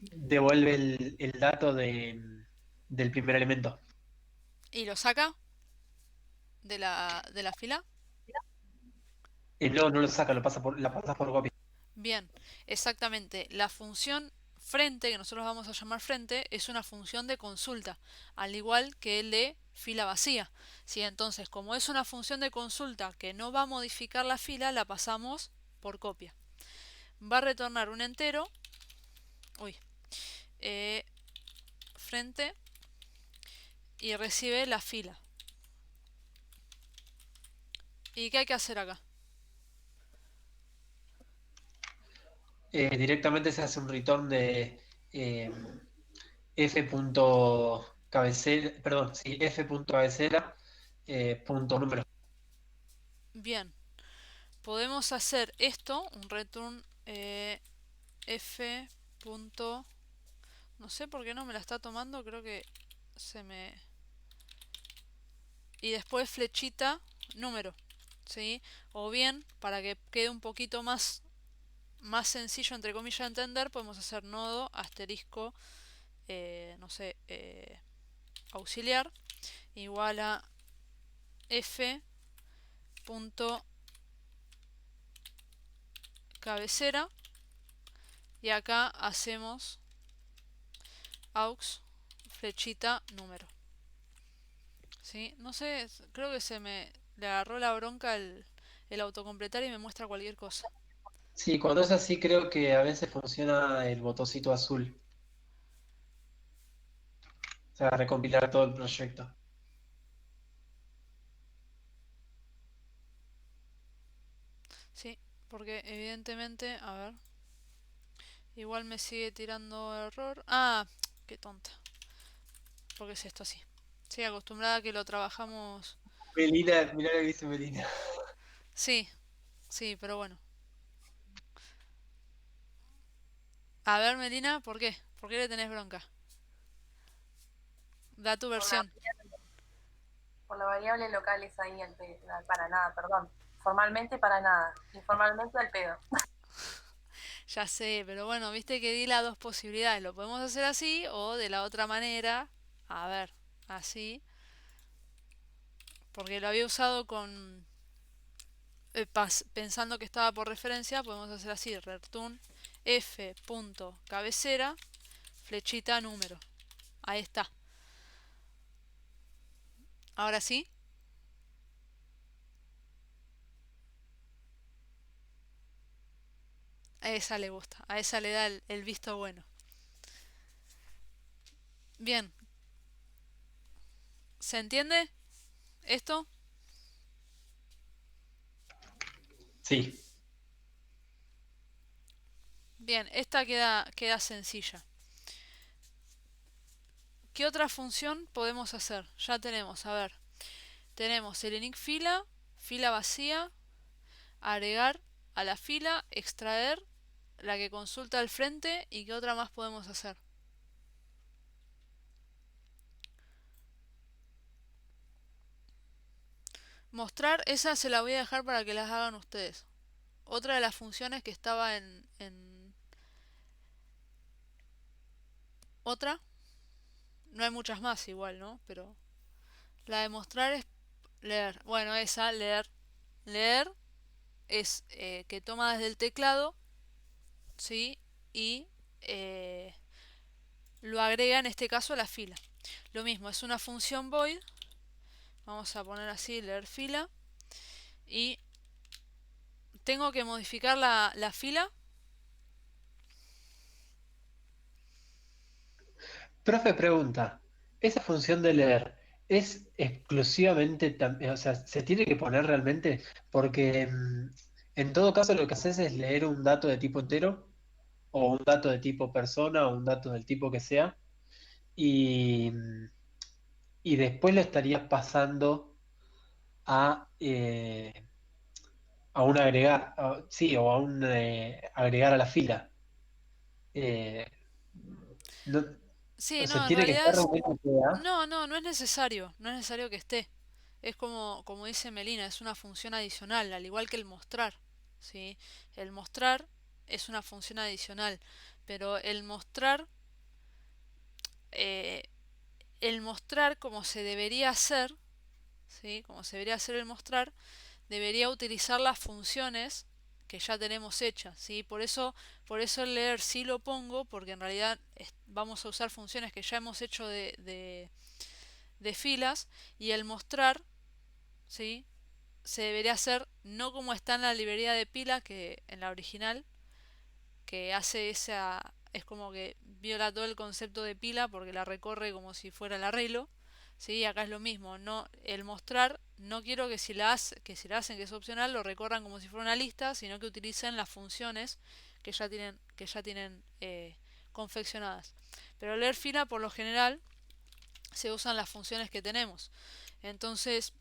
Devuelve el dato del primer elemento. Y lo saca de la fila. No, no lo saca, la pasas por copia. Bien, exactamente. La función frente, que nosotros vamos a llamar frente, es una función de consulta, al igual que el de fila vacía. ¿Sí? Entonces, como es una función de consulta que no va a modificar la fila, la pasamos por copia. Va a retornar un entero, uy, eh, frente, y recibe la fila. ¿Y qué hay que hacer acá? Directamente se hace un return de eh, f punto cabecera, perdón, sí, f punto cabecera, punto número. Bien, podemos hacer esto, un return f. No sé por qué no me la está tomando, creo que se me... Y después flechita, número, ¿sí? O bien, para que quede un poquito más sencillo, entre comillas, de entender, podemos hacer nodo, asterisco, no sé, auxiliar, igual a f punto cabecera, y acá hacemos aux flechita número. ¿Sí? No sé, creo que se me le agarró la bronca el autocompletar y me muestra cualquier cosa. Sí, cuando es así creo que a veces funciona el botoncito azul. O sea, recompilar todo el proyecto. Sí, porque evidentemente, a ver, igual me sigue tirando error. Ah, qué tonta. Porque es esto así. Sí, acostumbrada a que lo trabajamos. Melina, mirá lo que dice Melina. Sí, sí, pero bueno. A ver, Melina, ¿por qué? ¿Por qué le tenés bronca? Da tu Por la, versión. por la variable local es ahí para nada, perdón. Formalmente para nada. Informalmente al pedo. Ya sé, pero bueno, viste que di las dos posibilidades. Lo podemos hacer así o de la otra manera. A ver, así. Porque lo había usado con... pensando que estaba por referencia, podemos hacer así. Return f punto cabecera flechita número. Ahí está. Ahora sí. A esa le gusta. A esa le da el visto bueno. Bien. ¿Se entiende esto? Sí. Bien, esta queda sencilla. ¿Qué otra función podemos hacer? Ya tenemos, a ver. Tenemos el init fila, fila vacía, agregar a la fila, extraer, la que consulta al frente y qué otra más podemos hacer. Mostrar, esa se la voy a dejar para que las hagan ustedes. Otra de las funciones que estaba en otra, no hay muchas más igual, ¿no? Pero la de mostrar es leer. Bueno, esa, leer. Leer es que toma desde el teclado, ¿sí? Y eh, lo agrega en este caso a la fila. Lo mismo, es una función void. Vamos a poner así, leer fila. Y tengo que modificar la fila. Profe pregunta, ¿esa función de leer es exclusivamente, o sea, se tiene que poner realmente? Porque en todo caso lo que haces es leer un dato de tipo entero o un dato de tipo persona o un dato del tipo que sea y, y después lo estarías pasando a a un agregar, sí, o a un agregar a la fila. Eh, no, Sí, o sea, no, en tiene que realidad estar es... un PA. No, no, no es necesario. No es necesario que esté. Es como dice Melina, es una función adicional, al igual que el mostrar. ¿Sí? El mostrar es una función adicional. Pero eh, el mostrar como se debería hacer, ¿sí? Como se debería hacer el mostrar, debería utilizar las funciones que ya tenemos hechas, ¿sí? Por eso el leer sí lo pongo, porque en realidad vamos a usar funciones que ya hemos hecho de filas, y el mostrar, ¿sí? Se debería hacer no como está en la librería de pila, que en la original, que hace esa, es como que viola todo el concepto de pila porque la recorre como si fuera el arreglo, ¿sí? Acá es lo mismo, no, el mostrar, no quiero que si la hacen, que es opcional, lo recorran como si fuera una lista, sino que utilicen las funciones que ya tienen confeccionadas. Pero leer fila, por lo general, se usan las funciones que tenemos. Entonces,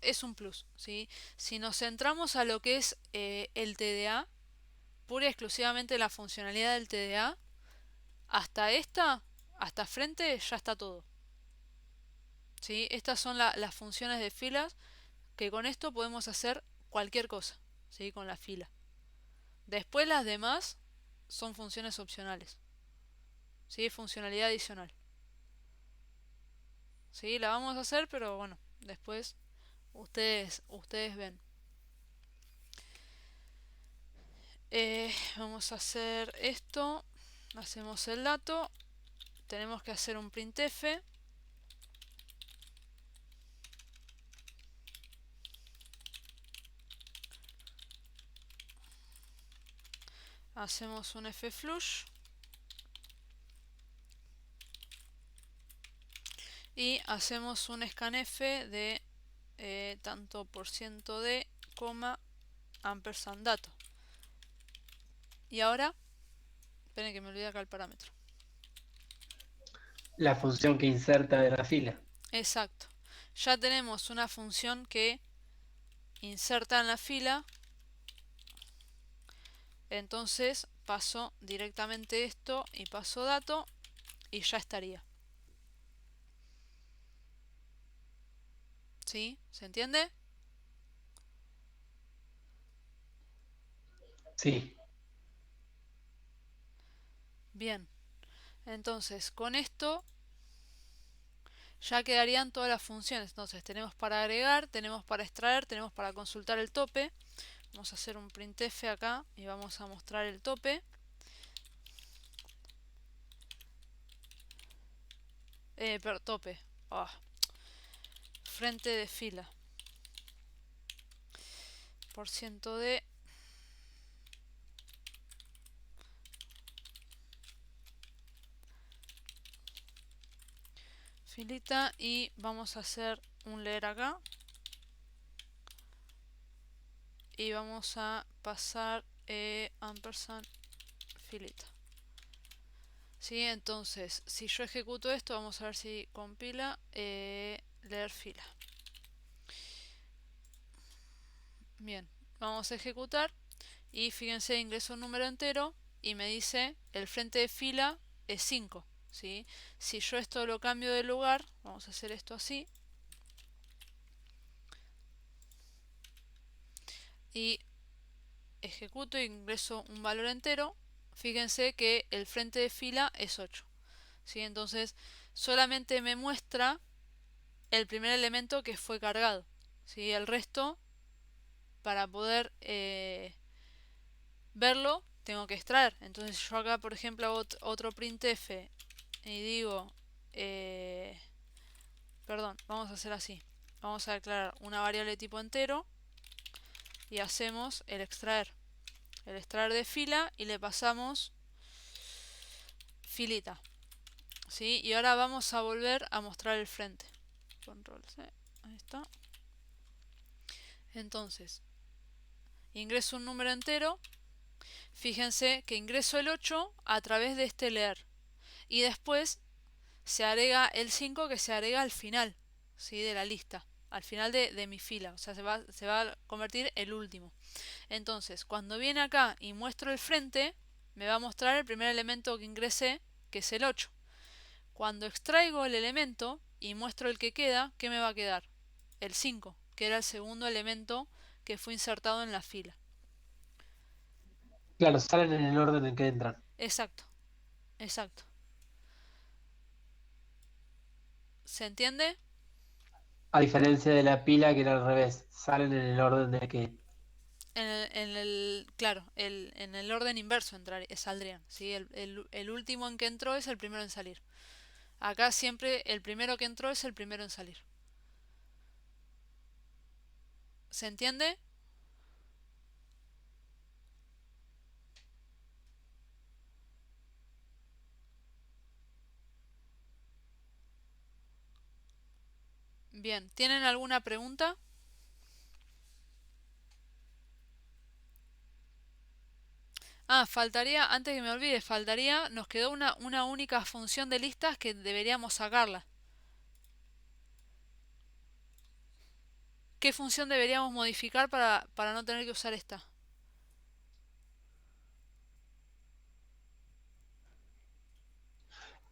es un plus, ¿sí? Si nos centramos a lo que es el TDA, pura y exclusivamente la funcionalidad del TDA, hasta frente ya está todo, ¿sí? Estas son las funciones de filas, que con esto podemos hacer cualquier cosa, ¿sí? Con la fila. Después las demás son funciones opcionales, ¿sí? Funcionalidad adicional, ¿sí? La vamos a hacer, pero bueno, después ustedes ven. Vamos a hacer esto. Hacemos el dato. Tenemos que hacer un printf. Hacemos un fflush. Y hacemos un scanf de tanto %d, ampersand dato. Y ahora, esperen que me olvidé acá el parámetro. La función que inserta de la fila. Exacto. Ya tenemos una función que inserta en la fila. Entonces paso directamente esto y paso dato y ya estaría. ¿Sí? ¿Se entiende? Sí. Bien. Entonces, con esto ya quedarían todas las funciones. Entonces, tenemos para agregar, tenemos para extraer, tenemos para consultar el tope. Vamos a hacer un printf acá y vamos a mostrar el tope. Pero tope. Ah. Frente de fila. %d. Filita, y vamos a hacer un leer acá. Y vamos a pasar ampersand filita. ¿Sí? Entonces, si yo ejecuto esto, vamos a ver si compila. Leer fila. Bien, vamos a ejecutar. Y fíjense, ingreso un número entero y me dice el frente de fila es 5. ¿Sí? Si yo esto lo cambio de lugar, vamos a hacer esto así. Y ejecuto e ingreso un valor entero. Fíjense que el frente de fila es 8. ¿Sí? Entonces solamente me muestra el primer elemento que fue cargado. ¿Sí? El resto, para poder verlo, tengo que extraer. Entonces yo acá, por ejemplo, hago otro printf y digo, perdón, vamos a hacer así. Vamos a declarar una variable tipo entero y hacemos el extraer de fila y le pasamos filita. ¿Sí? Y ahora vamos a volver a mostrar el frente. Control C, ahí está. Entonces, ingreso un número entero. Fíjense que ingreso el 8 a través de este leer. Y después se agrega el 5, que se agrega al final, ¿sí? De la lista. Al final de mi fila. O sea, se va a convertir el último. Entonces, cuando viene acá y muestro el frente, me va a mostrar el primer elemento que ingresé, que es el 8. Cuando extraigo el elemento y muestro el que queda, ¿qué me va a quedar? El 5, que era el segundo elemento que fue insertado en la fila. Claro, salen en el orden en que entran. Exacto, exacto. ¿Se entiende? A diferencia de la pila que era al revés, salen en el orden de que... Claro, en el orden inverso saldrían, ¿sí? El último en que entró es el primero en salir. Acá siempre el primero que entró es el primero en salir. ¿Se entiende? Bien, ¿tienen alguna pregunta? Ah, faltaría, antes que me olvide, nos quedó una única función de listas que deberíamos sacarla. ¿Qué función deberíamos modificar para no tener que usar esta?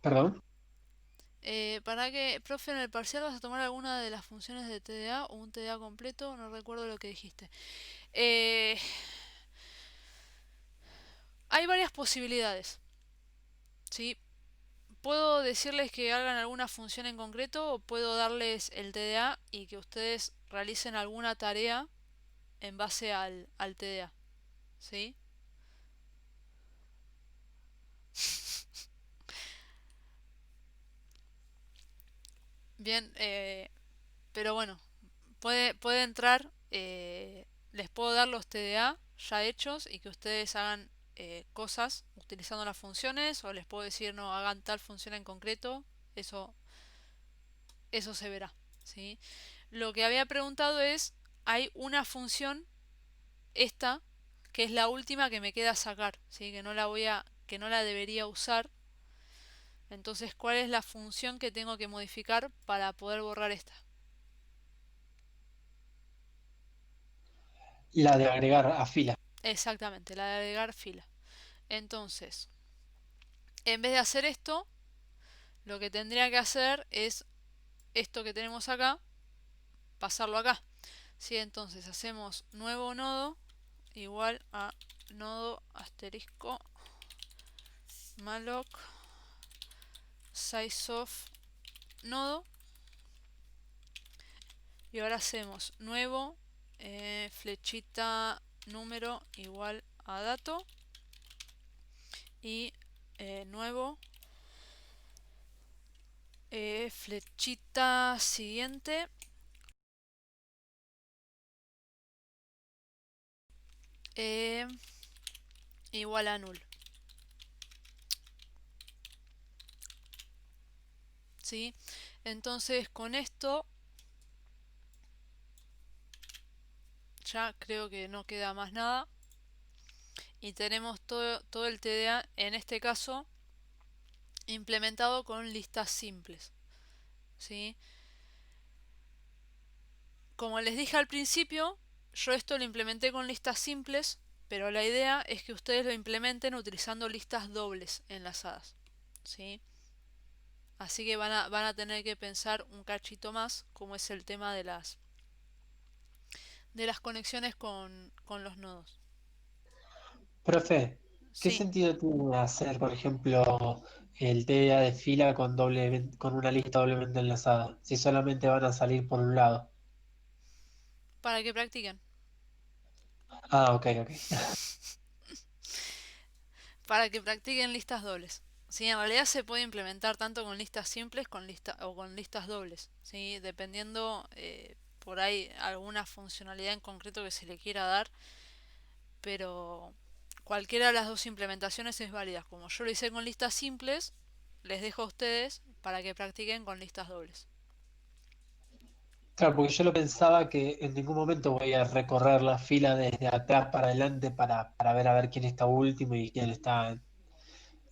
¿Perdón? ¿Para qué, profe, en el parcial vas a tomar alguna de las funciones de TDA o un TDA completo? No recuerdo lo que dijiste. Eh, Hay varias posibilidades, ¿sí? Puedo decirles que hagan alguna función en concreto o puedo darles el TDA y que ustedes realicen alguna tarea en base al TDA, ¿sí? Bien, pero bueno, puede entrar, les puedo dar los TDA ya hechos y que ustedes hagan cosas utilizando las funciones o les puedo decir no hagan tal función en concreto, eso, eso se verá, ¿sí? Lo que había preguntado es, hay una función, esta, que es la última que me queda sacar, ¿sí? Que no la debería usar. Entonces, ¿cuál es la función que tengo que modificar para poder borrar esta? La de agregar a fila. Exactamente, la de agregar fila. Entonces, en vez de hacer esto, lo que tendría que hacer es esto que tenemos acá, pasarlo acá. ¿Sí? Entonces hacemos nuevo nodo igual a nodo asterisco malloc sizeof nodo. Y ahora hacemos nuevo flechita número igual a dato. Y nuevo flechita siguiente eh, igual a null. ¿Sí? Entonces con esto ya creo que no queda más nada. Y tenemos todo el TDA, en este caso, implementado con listas simples. ¿Sí? Como les dije al principio, yo esto lo implementé con listas simples, pero la idea es que ustedes lo implementen utilizando listas dobles enlazadas. ¿Sí? Así que van a tener que pensar un cachito más, como es el tema de las conexiones con los nodos. Profe, ¿qué Sí, sentido tiene hacer, por ejemplo, el TDA de fila con una lista doblemente enlazada? Si solamente van a salir por un lado. para que practiquen. Ah, ok, ok. Para que practiquen listas dobles. Sí, en realidad se puede implementar tanto con listas simples o con listas dobles. ¿Sí? Dependiendo por ahí alguna funcionalidad en concreto que se le quiera dar. Pero cualquiera de las dos implementaciones es válida. Como yo lo hice con listas simples, les dejo a ustedes para que practiquen con listas dobles. Claro, porque yo lo pensaba que en ningún momento voy a recorrer la fila desde atrás para adelante para ver a ver quién está último y quién está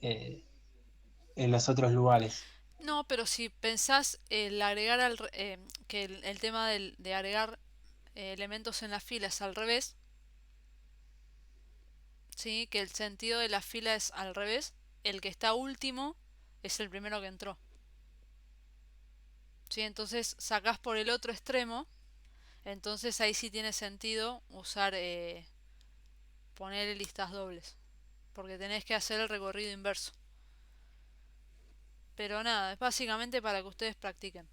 eh, en los otros lugares. No, pero si pensás el agregar que el tema de agregar elementos en la fila es al revés, ¿sí? Que el sentido de la fila es al revés, el que está último es el primero que entró. ¿Sí? Entonces sacás por el otro extremo, entonces ahí sí tiene sentido usar poner listas dobles, porque tenés que hacer el recorrido inverso. Pero nada, es básicamente para que ustedes practiquen.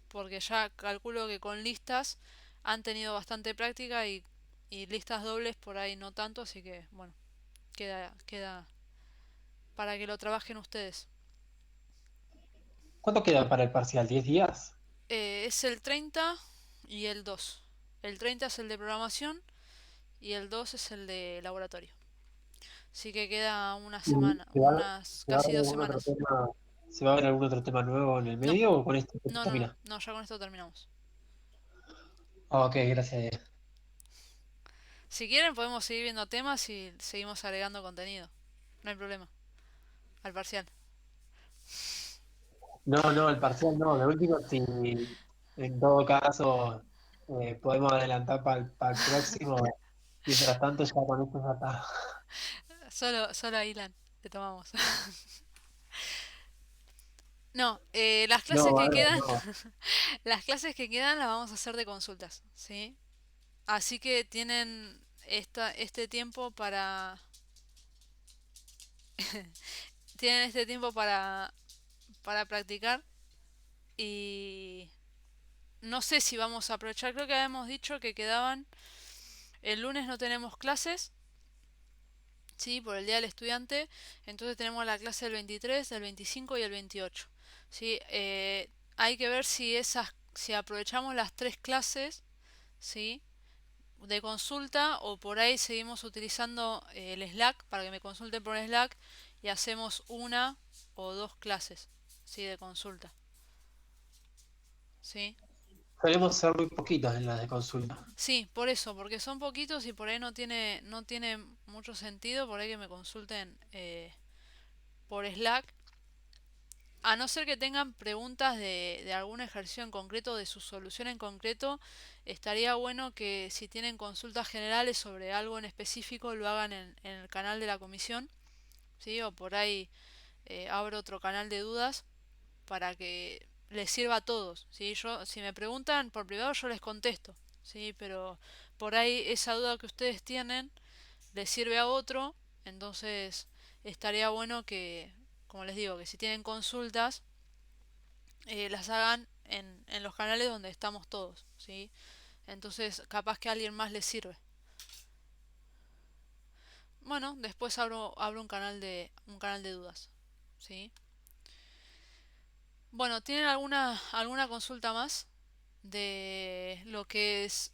porque ya calculo que con listas han tenido bastante práctica y listas dobles por ahí no tanto, así que bueno, queda para que lo trabajen ustedes. ¿Cuánto queda para el parcial? ¿10 días? Es el 30 y el 2. El 30 es el de programación y el 2 es el de laboratorio. Así que queda una ¿Y semana, ¿Se va, unas se va a casi ver dos algún otro semanas. tema, se va a ver algún otro tema nuevo en el No, medio o con esto no, termina? no, ya con esto terminamos. Ok, gracias. Si quieren podemos seguir viendo temas y seguimos agregando contenido. No hay problema. Al parcial. No, no, el parcial no. Lo último, si en todo caso podemos adelantar para el próximo. Mientras tanto, ya con esto ya está. Solo a Ilan le tomamos. No, las clases No, que ahora quedan, no. las clases que quedan las vamos a hacer de consultas, ¿sí? Así que tienen este tiempo tienen este tiempo para practicar y no sé si vamos a aprovechar. Creo que habíamos dicho que quedaban, el lunes no tenemos clases, ¿sí? Por el Día del Estudiante, entonces tenemos la clase del 23, del 25 y el 28, ¿sí? Hay que ver si aprovechamos las tres clases, ¿sí? De consulta o por ahí seguimos utilizando el Slack para que me consulten por Slack y hacemos una o dos clases, ¿sí? De consulta, ¿sí? Solemos ser muy poquitos en las de consulta. Sí, por eso, porque son poquitos y por ahí no tiene mucho sentido por ahí que me consulten por Slack. A no ser que tengan preguntas de algún ejercicio en concreto, de su solución en concreto, estaría bueno que si tienen consultas generales sobre algo en específico lo hagan en el canal de la comisión, ¿sí? O por ahí abro otro canal de dudas para que les sirva a todos, ¿sí? Si me preguntan por privado yo les contesto, ¿sí? Pero por ahí esa duda que ustedes tienen les sirve a otro, entonces estaría bueno que, como les digo, que si tienen consultas las hagan en los canales donde estamos todos, ¿sí? Entonces, capaz que a alguien más les sirve. Bueno, después abro un canal de dudas, ¿sí? Bueno, ¿tienen alguna consulta más de lo que es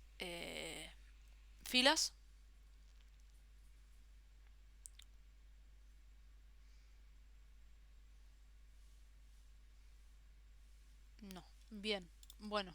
filas? No. Bien. Bueno.